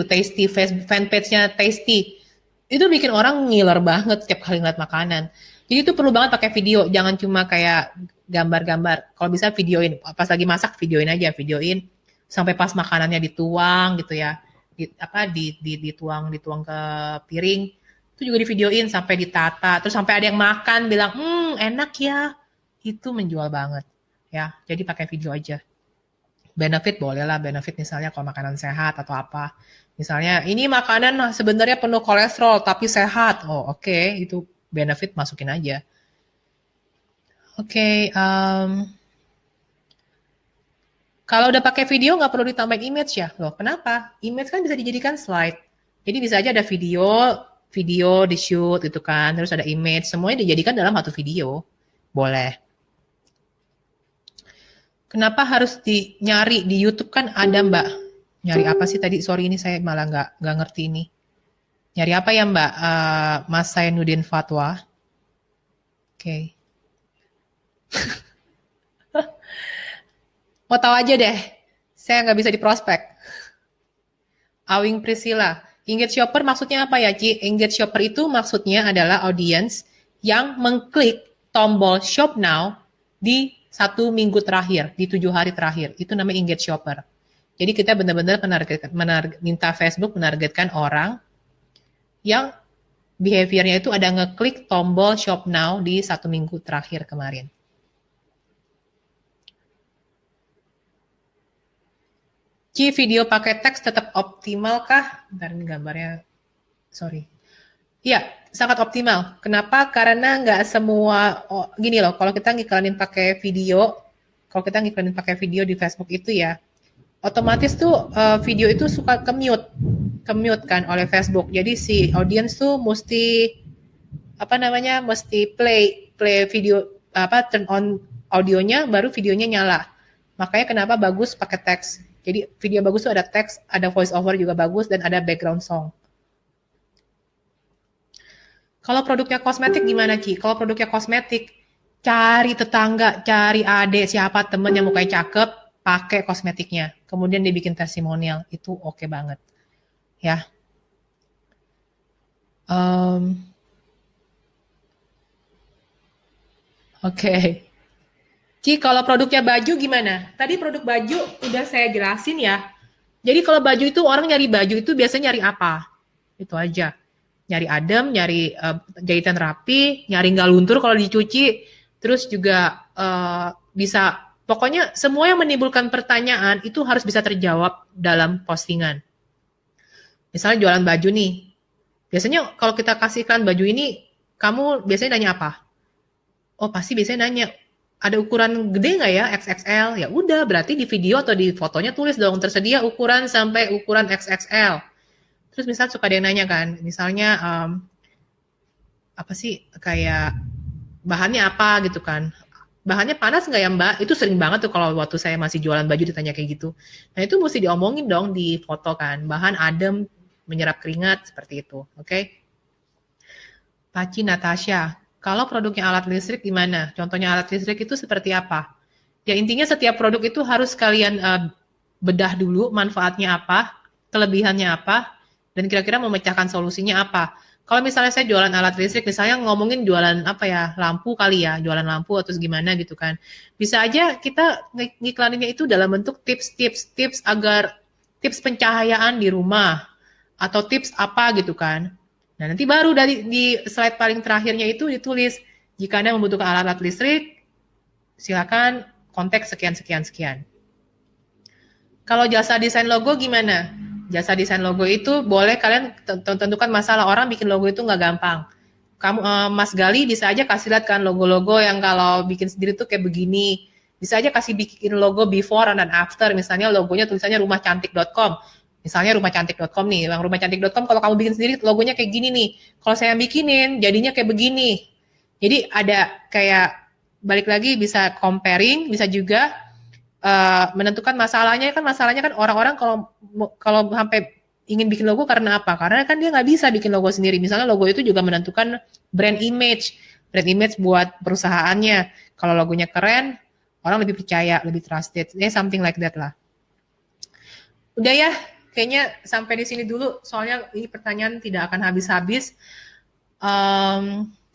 Speaker 1: fanpage-nya Tasty. Itu bikin orang ngiler banget setiap kali ngeliat makanan. Jadi itu perlu banget pakai video, jangan cuma kayak gambar-gambar. Kalau bisa videoin, pas lagi masak videoin sampai pas makanannya dituang gitu ya, dituang ke piring, itu juga divideoin sampai ditata, terus sampai ada yang makan bilang enak ya, itu menjual banget. Ya, jadi pakai video aja. Benefit boleh lah, benefit misalnya kalau makanan sehat atau apa. Misalnya ini makanan sebenarnya penuh kolesterol tapi sehat. Oh oke, itu benefit masukin aja. Oke, kalau udah pakai video nggak perlu ditambahin image ya? Loh, kenapa? Image kan bisa dijadikan slide. Jadi bisa aja ada video di shoot gitu kan, terus ada image, semuanya dijadikan dalam satu video. Boleh. Kenapa harus nyari di YouTube kan ada Mbak? Nyari apa sih tadi? Sorry ini saya malah nggak ngerti ini. Nyari apa ya Mbak? Mas Sainuddin Fatwa. Oke. Mau tahu aja deh. Saya nggak bisa di prospek. Awing Priscilla. Engage shopper maksudnya apa ya, Ci? Engage shopper itu maksudnya adalah audience yang mengklik tombol shop now di 1 minggu terakhir, di 7 hari terakhir. Itu namanya engage shopper. Jadi kita benar-benar minta Facebook menargetkan orang yang behaviornya itu ada ngeklik tombol shop now di 1 minggu terakhir kemarin. Ci, video pakai teks tetap optimal kah? Bentar ini gambarnya, sorry. Iya, sangat optimal. Kenapa? Karena nggak semua, gini loh, kalau kita ngiklanin pakai video, kalau kita ngiklanin pakai video di Facebook itu ya, otomatis tuh video itu suka ke-mute kan oleh Facebook. Jadi si audience tuh mesti mesti play video turn on audionya baru videonya nyala. Makanya kenapa bagus pakai teks. Jadi video bagus tuh ada teks, ada voice over juga bagus dan ada background song. Kalau produknya kosmetik gimana Ki? Kalau produknya kosmetik, cari tetangga, cari adik, siapa temen yang mukanya cakep, pakai kosmetiknya. Kemudian dibikin testimonial, itu oke banget. Ya. Oke. Ci, kalau produknya baju gimana? Tadi produk baju udah saya jelasin ya. Jadi kalau baju itu orang nyari baju itu biasanya nyari apa? Itu aja. Nyari adem, nyari jahitan rapi, nyari nggak luntur kalau dicuci, terus juga bisa, pokoknya semua yang menimbulkan pertanyaan itu harus bisa terjawab dalam postingan. Misalnya jualan baju nih, biasanya kalau kita kasihkan baju ini, kamu biasanya nanya apa? Oh pasti biasanya nanya, ada ukuran gede nggak ya, XXL? Ya udah, berarti di video atau di fotonya tulis dong, tersedia ukuran sampai ukuran XXL. Terus misal suka dia nanya kan, misalnya apa sih kayak bahannya apa gitu kan, bahannya panas nggak ya mbak? Itu sering banget tuh kalau waktu saya masih jualan baju ditanya kayak gitu. Nah itu mesti diomongin dong di foto kan, bahan adem, menyerap keringat, seperti itu. Oke? Paci Natasha, kalau produknya alat listrik gimana? Contohnya alat listrik itu seperti apa? Ya intinya setiap produk itu harus kalian bedah dulu manfaatnya apa, kelebihannya apa, dan kira-kira memecahkan solusinya apa. Kalau misalnya saya jualan alat listrik, misalnya ngomongin jualan apa ya, lampu kali ya, jualan lampu atau gimana gitu kan. Bisa aja kita ngiklaninnya itu dalam bentuk tips agar tips pencahayaan di rumah atau tips apa gitu kan. Nah, nanti baru di slide paling terakhirnya itu ditulis, jika Anda membutuhkan alat-alat listrik, silakan kontak sekian. Kalau jasa desain logo gimana? Jasa desain logo itu boleh kalian tentukan masalah, orang bikin logo itu nggak gampang. Kamu Mas Gali bisa aja kasih lihat kan logo-logo yang kalau bikin sendiri tuh kayak begini. Bisa aja kasih bikin logo before dan after, misalnya logonya tulisannya rumahcantik.com. Misalnya rumahcantik.com nih, yang rumahcantik.com kalau kamu bikin sendiri logonya kayak gini nih. Kalau saya bikinin jadinya kayak begini. Jadi ada kayak balik lagi bisa comparing, bisa juga menentukan masalahnya kan orang-orang kalau sampai ingin bikin logo karena apa? Karena kan dia nggak bisa bikin logo sendiri. Misalnya logo itu juga menentukan brand image buat perusahaannya. Kalau logonya keren, orang lebih percaya, lebih trusted. Something like that lah. Udah ya, kayaknya sampai di sini dulu. Soalnya ini pertanyaan tidak akan habis-habis.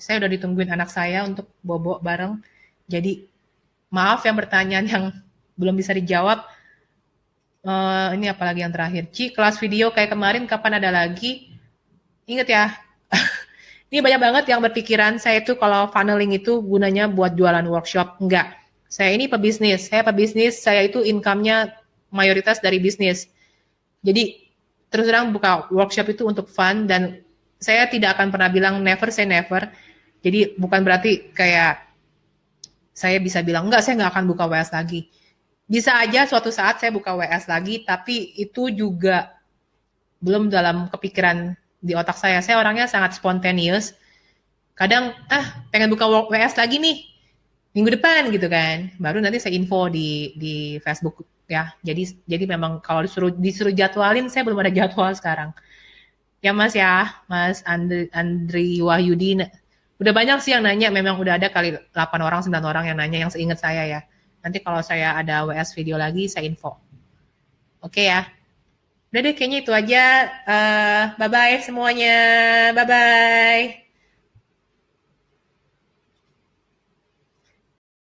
Speaker 1: Saya udah ditungguin anak saya untuk bobo bareng. Jadi maaf yang pertanyaan yang belum bisa dijawab. Ini apalagi yang terakhir. Ci, kelas video kayak kemarin kapan ada lagi? Ingat ya, ini banyak banget yang berpikiran saya itu kalau funneling itu gunanya buat jualan workshop. Enggak. Saya ini pebisnis. Saya itu income-nya mayoritas dari bisnis. Jadi terus terang buka workshop itu untuk fun dan saya tidak akan pernah bilang never say never. Jadi bukan berarti kayak saya bisa bilang enggak, saya nggak akan buka WS lagi. Bisa aja suatu saat saya buka WS lagi, tapi itu juga belum dalam kepikiran di otak saya. Saya orangnya sangat spontaneous. Kadang, pengen buka WS lagi nih, minggu depan gitu kan. Baru nanti saya info di Facebook ya. Jadi memang kalau disuruh jadwalin, saya belum ada jadwal sekarang. Ya Mas ya, Mas Andri Wahyudi. Udah banyak sih yang nanya, memang udah ada kali 8 orang, 9 orang yang nanya, yang seingat saya ya. Nanti kalau saya ada WS video lagi, saya info. Oke ya. Udah deh, kayaknya itu aja. Bye-bye semuanya. Bye-bye.